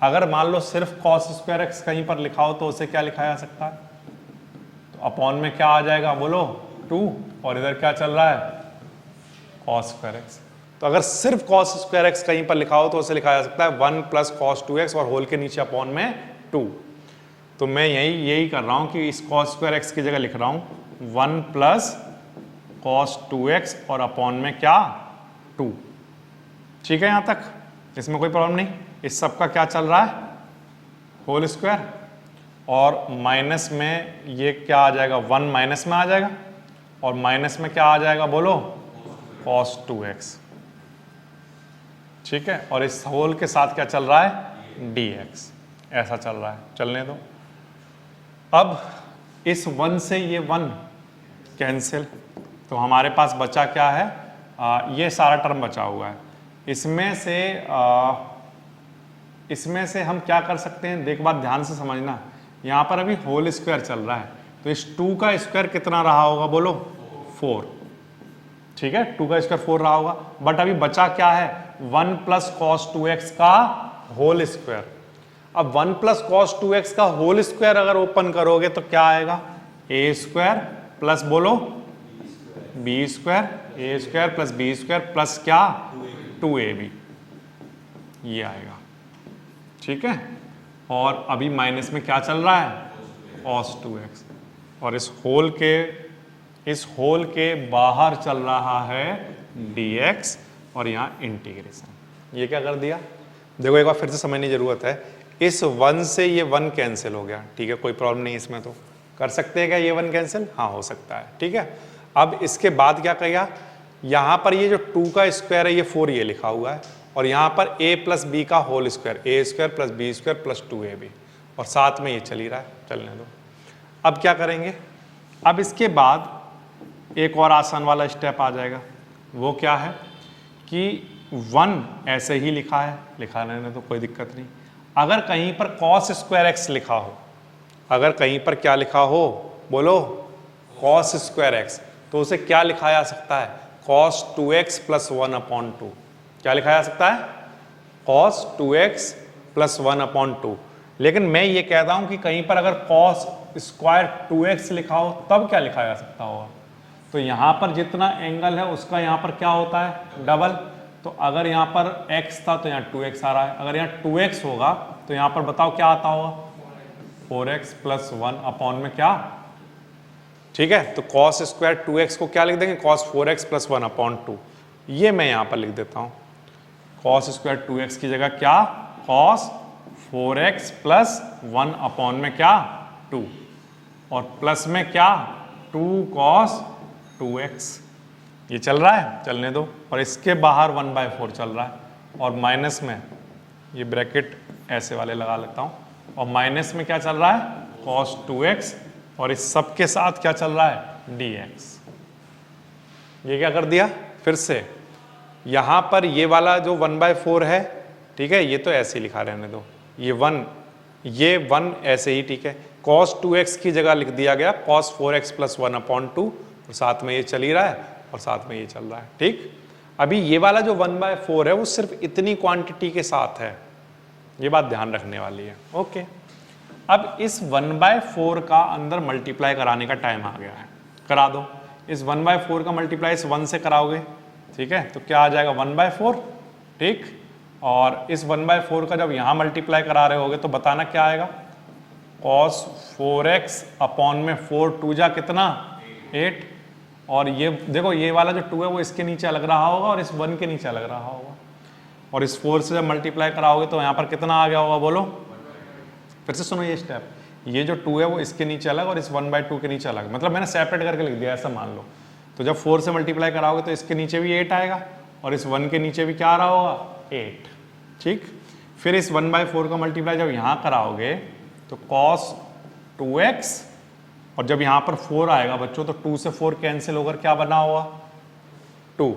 अगर मान लो सिर्फ cos स्क्वायर x कहीं पर लिखा हो तो उसे क्या लिखा जा सकता है, तो अपॉन में क्या आ जाएगा, बोलो, 2, और इधर क्या चल रहा है, cos स्क्वायर x। तो अगर सिर्फ cos स्क्वायर x कहीं पर लिखा हो तो उसे लिखा जा सकता है 1 प्लस cos 2x और होल के नीचे अपॉन में 2। तो मैं यही कर रहा हूं कि इस cos स्क्वायर x की जगह लिख रहा हूं 1 प्लस cos 2x और अपॉन में क्या, 2। ठीक है, यहां तक इसमें कोई प्रॉब्लम नहीं। इस सब का क्या चल रहा है, होल स्क्वायर, और माइनस में ये क्या आ जाएगा, 1 माइनस में आ जाएगा, और माइनस में क्या आ जाएगा, बोलो, cos 2x। ठीक है, और इस होल के साथ क्या चल रहा है, dx, ऐसा चल रहा है, चलने दो। अब इस 1 से ये 1 कैंसिल, तो हमारे पास बचा क्या है, ये सारा टर्म बचा हुआ है। इसमें से हम क्या कर सकते हैं, देख बात ध्यान से समझना, यहाँ पर अभी होल स्क्वायर चल रहा है, तो इस 2 का स्क्वायर कितना रहा होगा, बोलो, 4। ठीक है, 2 का स्क्वायर 4 रहा होगा, बट अभी बचा क्या है, 1 प्लस cos 2x का होल स्क्वायर। अब 1 प्लस cos 2x का होल स्क्वायर अगर ओपन करोगे तो क्या आएगा, a स्क्वायर प्लस, बोलो, b square, a square plus b square plus क्या, 2ab, ये आएगा। ठीक है, और अभी माइनस में क्या चल रहा है, cos 2x, और इस होल के बाहर चल रहा है dx, और यहाँ इंटीग्रेशन। ये क्या कर दिया, देखो एक बार फिर से समझने की जरूरत है। इस 1 से ये 1 कैंसिल हो गया, ठीक है, कोई प्रॉब्लम नहीं, इसमें तो कर सकते हैं क्या ये 1 कैंसिल, हाँ हो सकता है। ठीक है, अब इसके बाद क्या करेगा, यहाँ पर ये जो 2 का स्क्वायर है ये 4 ये लिखा हुआ है, और यहाँ पर a प्लस बी का whole square, a square plus B square plus 2ab, और साथ में ये चल ही रहा है, चलने दो। अब क्या करेंगे, अब इसके बाद एक और आसान वाला स्टेप आ जाएगा, वो क्या है कि 1 ऐसे ही लिखा है, लिखा रहने तो कोई दिक्कत नहीं। अगर कहीं पर cos स्क्वायर x लिखा हो, अगर कहीं पर क्या लिखा हो, बोलो, cos स्क्वायर x, तो उसे क्या लिखा जा सकता है, cos 2x प्लस 1/2। क्या लिखा जा सकता है, cos 2x प्लस 1/2। लेकिन मैं ये कहता हूं कि कहीं पर अगर cos स्क्वायर 2x लिखा हो तब क्या लिखा जा सकता होगा, तो यहां पर जितना एंगल है उसका यहां पर क्या होता है, डबल। तो अगर यहां पर x था तो यहां 2x आ रहा है, अगर यहां 2x होगा तो यहां पर बताओ क्या आता होगा, 4x प्लस 1 में क्या। ठीक है, तो cos स्क्वायर 2x को क्या लिख देंगे, cos 4x प्लस 1/2। ये मैं यहां पर लिख देता हूं, cos स्क्वायर 2x की जगह क्या, cos 4x प्लस 1 में क्या, 2, और प्लस में क्या, 2 cos 2x। ये चल रहा है, चलने दो, और इसके बाहर 1/4 चल रहा है, और माइनस में ये ब्रैकेट ऐसे वाले लगा लेता हूं, और माइनस में क्या चल रहा है, cos 2x, और इस सब के साथ क्या चल रहा है, dx। ये क्या कर दिया, फिर से यहां पर ये वाला जो 1/4 है, ठीक है, ये तो ऐसे ही लिखा रहने दो, ये 1 ऐसे ही, ठीक है। cos 2x की जगह लिख दिया गया cos 4x + 1/2, और साथ में ये चल ही रहा है और साथ में ये चल रहा है, ठीक। अभी ये वाला जो 1/4 है वो सिर्फ इतनी क्वांटिटी के साथ है, ये बात ध्यान रखने वाली है, ओके। अब इस 1/4 का अंदर मल्टीप्लाई कराने का टाइम आ गया है, करा दो। इस 1/4 का मल्टीप्लाई इस 1 से कराओगे, ठीक है, तो क्या आ जाएगा 1/4, ठीक। और इस 1/4 का जब यहां मल्टीप्लाई करा रहे होगे तो बताना क्या आएगा, cos 4x अपॉन में 4 2 जा कितना 8, और ये देखो ये वाला जो 2 है वो इसके नीचे लग रहा होगा और इस 1 के नीचे लग रहा होगा, और इस 4 से जब मल्टीप्लाई कराओगे तो यहाँ पर कितना आ गया होगा, बोलो। फिर से सुनो ये स्टेप, ये जो 2 है वो इसके नीचे अलग और इस 1/2 के नीचे अलग, मतलब मैंने सेपरेट करके लिख दिया, ऐसा मान लो। तो जब 4 से मल्टीप्लाई कराओगे तो इसके नीचे भी 8 आएगा और इस 1 के नीचे भी क्या आ रहा होगा, 8, ठीक। फिर इस 1/4 का मल्टीप्लाई जब यहाँ कराओगे तो cos 2x, और जब यहाँ पर 4 आएगा बच्चों तो 2 से 4 कैंसिल होकर क्या बना होगा, 2,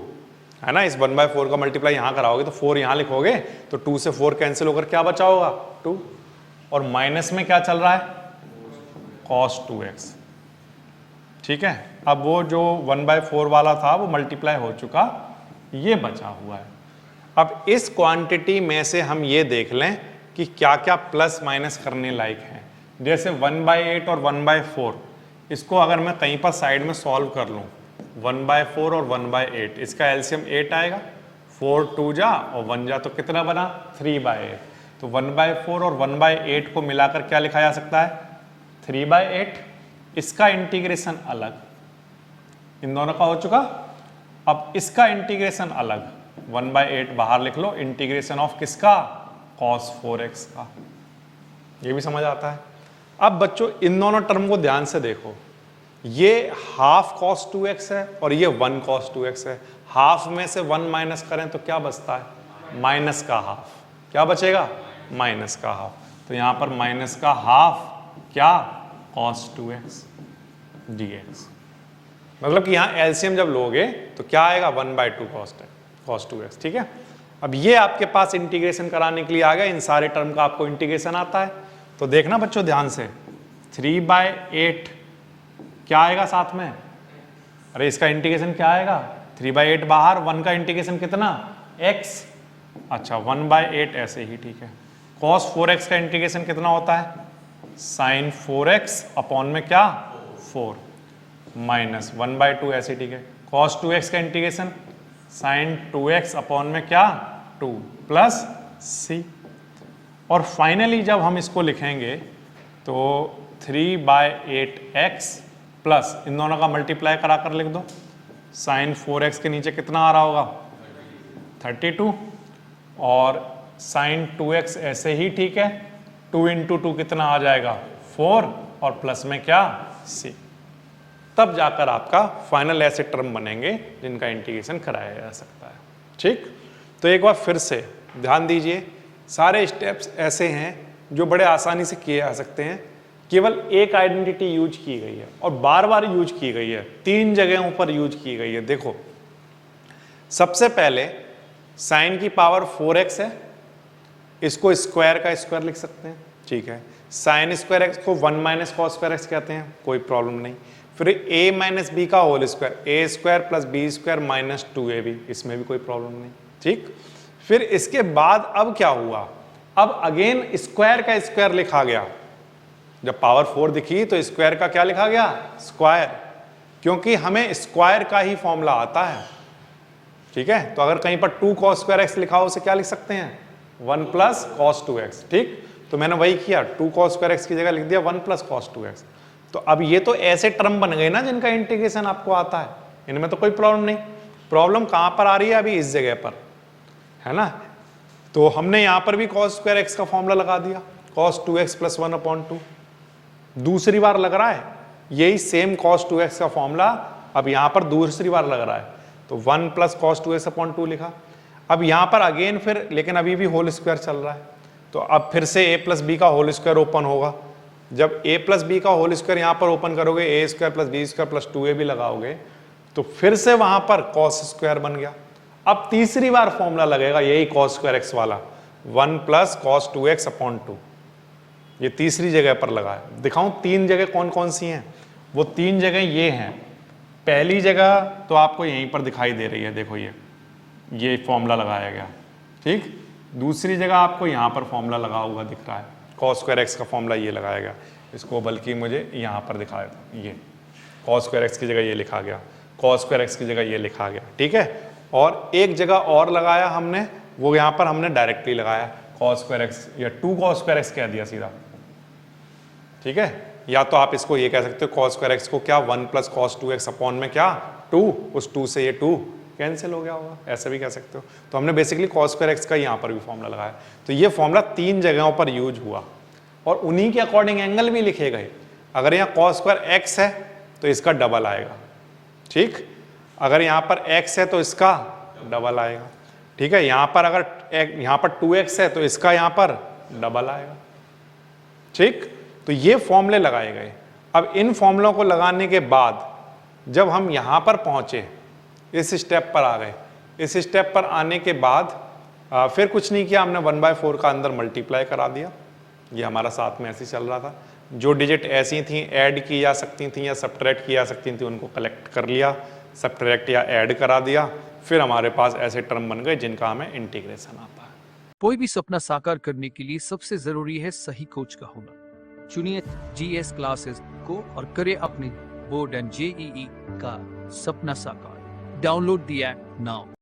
है ना। इस 1/4 का मल्टीप्लाई यहाँ कराओगे तो 4 यहाँ लिखोगे तो 2 से 4 कैंसिल होकर क्या बचा होगा, 2, और माइनस में क्या चल रहा है, cos 2x, ठीक है। अब वो जो 1/4 वाला था वो मल्टीप्लाई हो चुका, ये बचा हुआ है। अब इस क्वांटिटी में से हम ये देख लें कि क्या क्या प्लस माइनस करने लायक है। जैसे 1/8 और 1/4, इसको अगर मैं कहीं पर साइड में सॉल्व कर लूँ, 1/4 और 1/8, इसका एलसीएम 8 आएगा, 4 2 जा और 1 जा तो कितना बना 3/8। तो 1/4 और 1/8 को मिलाकर क्या लिखा जा सकता है, 3/8। इसका इंटीग्रेशन अलग, इन दोनों का हो चुका। अब इसका इंटीग्रेशन अलग, 1/8 बाहर लिख लो, इंटीग्रेशन ऑफ किसका, cos 4x का। ये भी समझ आता है। अब बच्चों इन दोनों टर्म को ध्यान से देखो, ये हाफ cos 2x है और ये 1 cos 2x है। हाफ में से 1 माइनस करें तो क्या बचता है, माइनस का हाफ। क्या बचेगा, माइनस का हाफ। तो यहां पर माइनस का हाफ क्या, cos 2x dx। मतलब कि यहां एलसीएम जब लोगे तो क्या आएगा, 1/2 cos 2x, ठीक है। अब ये आपके पास इंटीग्रेशन कराने के लिए आ गया, इन सारे टर्म का आपको इंटीग्रेशन आता है। तो देखना बच्चों ध्यान से, 3/8 क्या आएगा साथ में, अरे इसका इंटीग्रेशन क्या आएगा, 3/8 बाहर, 1 का इंटीग्रेशन कितना, x, अच्छा 1/8 ऐसे ही, ठीक है। cos 4x का इंटीग्रेशन कितना होता है, sin 4x अपॉन में क्या 4 माइनस 1/2 ऐसे, ठीक है। cos 2x का इंटीग्रेशन sin 2x अपॉन में क्या 2 प्लस c, और फाइनली जब हम इसको लिखेंगे तो 3/8x प्लस इन दोनों का मल्टीप्लाई करा कर लिख दो, sin 4x के नीचे कितना आ रहा होगा 32, और sin 2x ऐसे ही, ठीक है, 2 × 2 कितना आ जाएगा 4, और प्लस में क्या c। तब जाकर आपका फाइनल ऐसे टर्म बनेंगे जिनका इंटीग्रेशन कराया जा सकता है, ठीक। तो एक बार फिर से ध्यान दीजिए, सारे स्टेप्स ऐसे हैं जो बड़े आसानी से किए जा सकते हैं। केवल एक आइडेंटिटी यूज की गई है और बार बार यूज की गई है, 3 जगहों पर यूज की गई है। देखो सबसे पहले साइन की पावर 4x है, इसको स्क्वायर का स्क्वायर लिख सकते हैं, ठीक है। साइन स्क्वायर एक्स को 1 माइनस कॉस स्क्वायर एक्स कहते हैं, कोई प्रॉब्लम नहीं। फिर a माइनस बी का whole square, a square plus B square minus 2ab, इसमें भी कोई प्रॉब्लम नहीं, ठीक। फिर इसके बाद अब क्या हुआ, अब अगेन स्क्वायर का स्क्वायर लिखा गया। जब पावर 4 दिखी तो स्क्वायर का क्या लिखा गया, स्क्वायर, क्योंकि हमें स्क्वायर का ही फॉर्मूला आता है, ठीक है। तो अगर कहीं पर 2 cos स्क्वायर एक्स लिखा हो उसे क्या लिख सकते हैं, 1 प्लस cos 2x, ठीक। तो मैंने वही किया, 2 cos स्क्वायर एक्स की जगह लिख दिया 1 प्लस cos 2x। तो अब ये तो ऐसे टर्म बन गए ना जिनका इंटीग्रेशन आपको आता है, इनमें तो कोई प्रॉब्लम नहीं। प्रॉब्लम कहां पर आ रही है, अभी इस जगह पर, है ना। तो हमने यहां पर भी cos स्क्वायर एक्स का फॉर्मूला लगा दिया, cos 2x प्लस 1/2। दूसरी बार लग रहा है यही सेम cos 2x का फॉर्मूला, अब यहां पर दूसरी बार लग रहा है, तो 1 प्लस cos 2x/2 लिखा। अब यहां पर अगेन फिर, लेकिन अभी भी होल स्क्वायर चल रहा है, तो अब फिर से a प्लस बी का होल स्क्वायर ओपन होगा, जब a प्लस बी का होल स्क्वायर यहाँ पर ओपन करोगे, A square plus B square plus 2a भी लगाओगे तो फिर से वहां पर कॉस स्क्वायर बन गया। अब तीसरी बार फॉर्मूला लगेगा यही कॉस स्क्वायर एक्स वाला, 1 प्लस कॉस 2x अपॉन 2, ये तीसरी जगह पर लगा है। दिखाऊं तीन जगह कौन कौन सी हैं? वो तीन जगह ये हैं। पहली जगह तो आपको यहीं पर दिखाई दे रही है, देखो ये फॉर्मूला लगाया गया, ठीक। दूसरी जगह आपको यहाँ पर फॉर्मूला लगा हुआ दिख रहा है, कॉस स्क्वायर एक्स का फॉर्मूला ये लगाया गया। इसको बल्कि मुझे यहाँ पर दिखाया था, ये कॉस स्क्वायर एक्स की जगह ये लिखा गया, कॉस स्क्वायर एक्स की जगह ये लिखा गया, ठीक है। और एक जगह और लगाया हमने, वो यहाँ पर हमने डायरेक्टली लगाया कॉस स्क्वायर एक्स या 2 कॉस स्क्वायर एक्स कह दिया सीधा, ठीक है। या तो आप इसको ये कह सकते हो कॉस स्क्वायर एक्स को क्या 1 प्लस कॉस 2x अपॉन में क्या 2, उस 2 से ये 2 कैंसिल हो गया होगा, ऐसे भी कह सकते हो। तो हमने बेसिकली कॉस स्क्वायर एक्स का यहाँ पर भी फॉर्मूला लगाया। तो ये फॉर्मूला तीन जगहों पर यूज हुआ और उन्हीं के अकॉर्डिंग एंगल भी लिखे गए। अगर यहाँ कॉस स्क्वायर एक्स है तो इसका डबल आएगा, ठीक। अगर यहाँ पर x है तो इसका डबल आएगा, ठीक है। यहाँ पर अगर यहाँ पर 2x है तो इसका यहाँ पर डबल आएगा, ठीक। तो ये फॉर्मूले लगाए गए। अब इन फॉर्मूलों को लगाने के बाद जब हम यहाँ पर पहुंचे, इस स्टेप पर आ गए, इस स्टेप पर आने के बाद फिर कुछ नहीं किया, हमने 1/4 का अंदर मल्टीप्लाई करा दिया। ये हमारा साथ में ऐसे ही चल रहा था। जो डिजिट ऐसी थी ऐड की जा सकती थी या सब्ट्रैक्ट की जा सकती थी, उनको कलेक्ट कर लिया, सब्ट्रैक्ट या ऐड करा दिया। फिर हमारे पास ऐसे टर्म बन गए जिनका हमें इंटीग्रेशन आता है। कोई भी सपना साकार करने के लिए सबसे जरूरी है सही कोच का होना। चुनिए GS क्लासेस को और करें अपने बोर्ड एंड JEE का सपना साकार। Download the app now.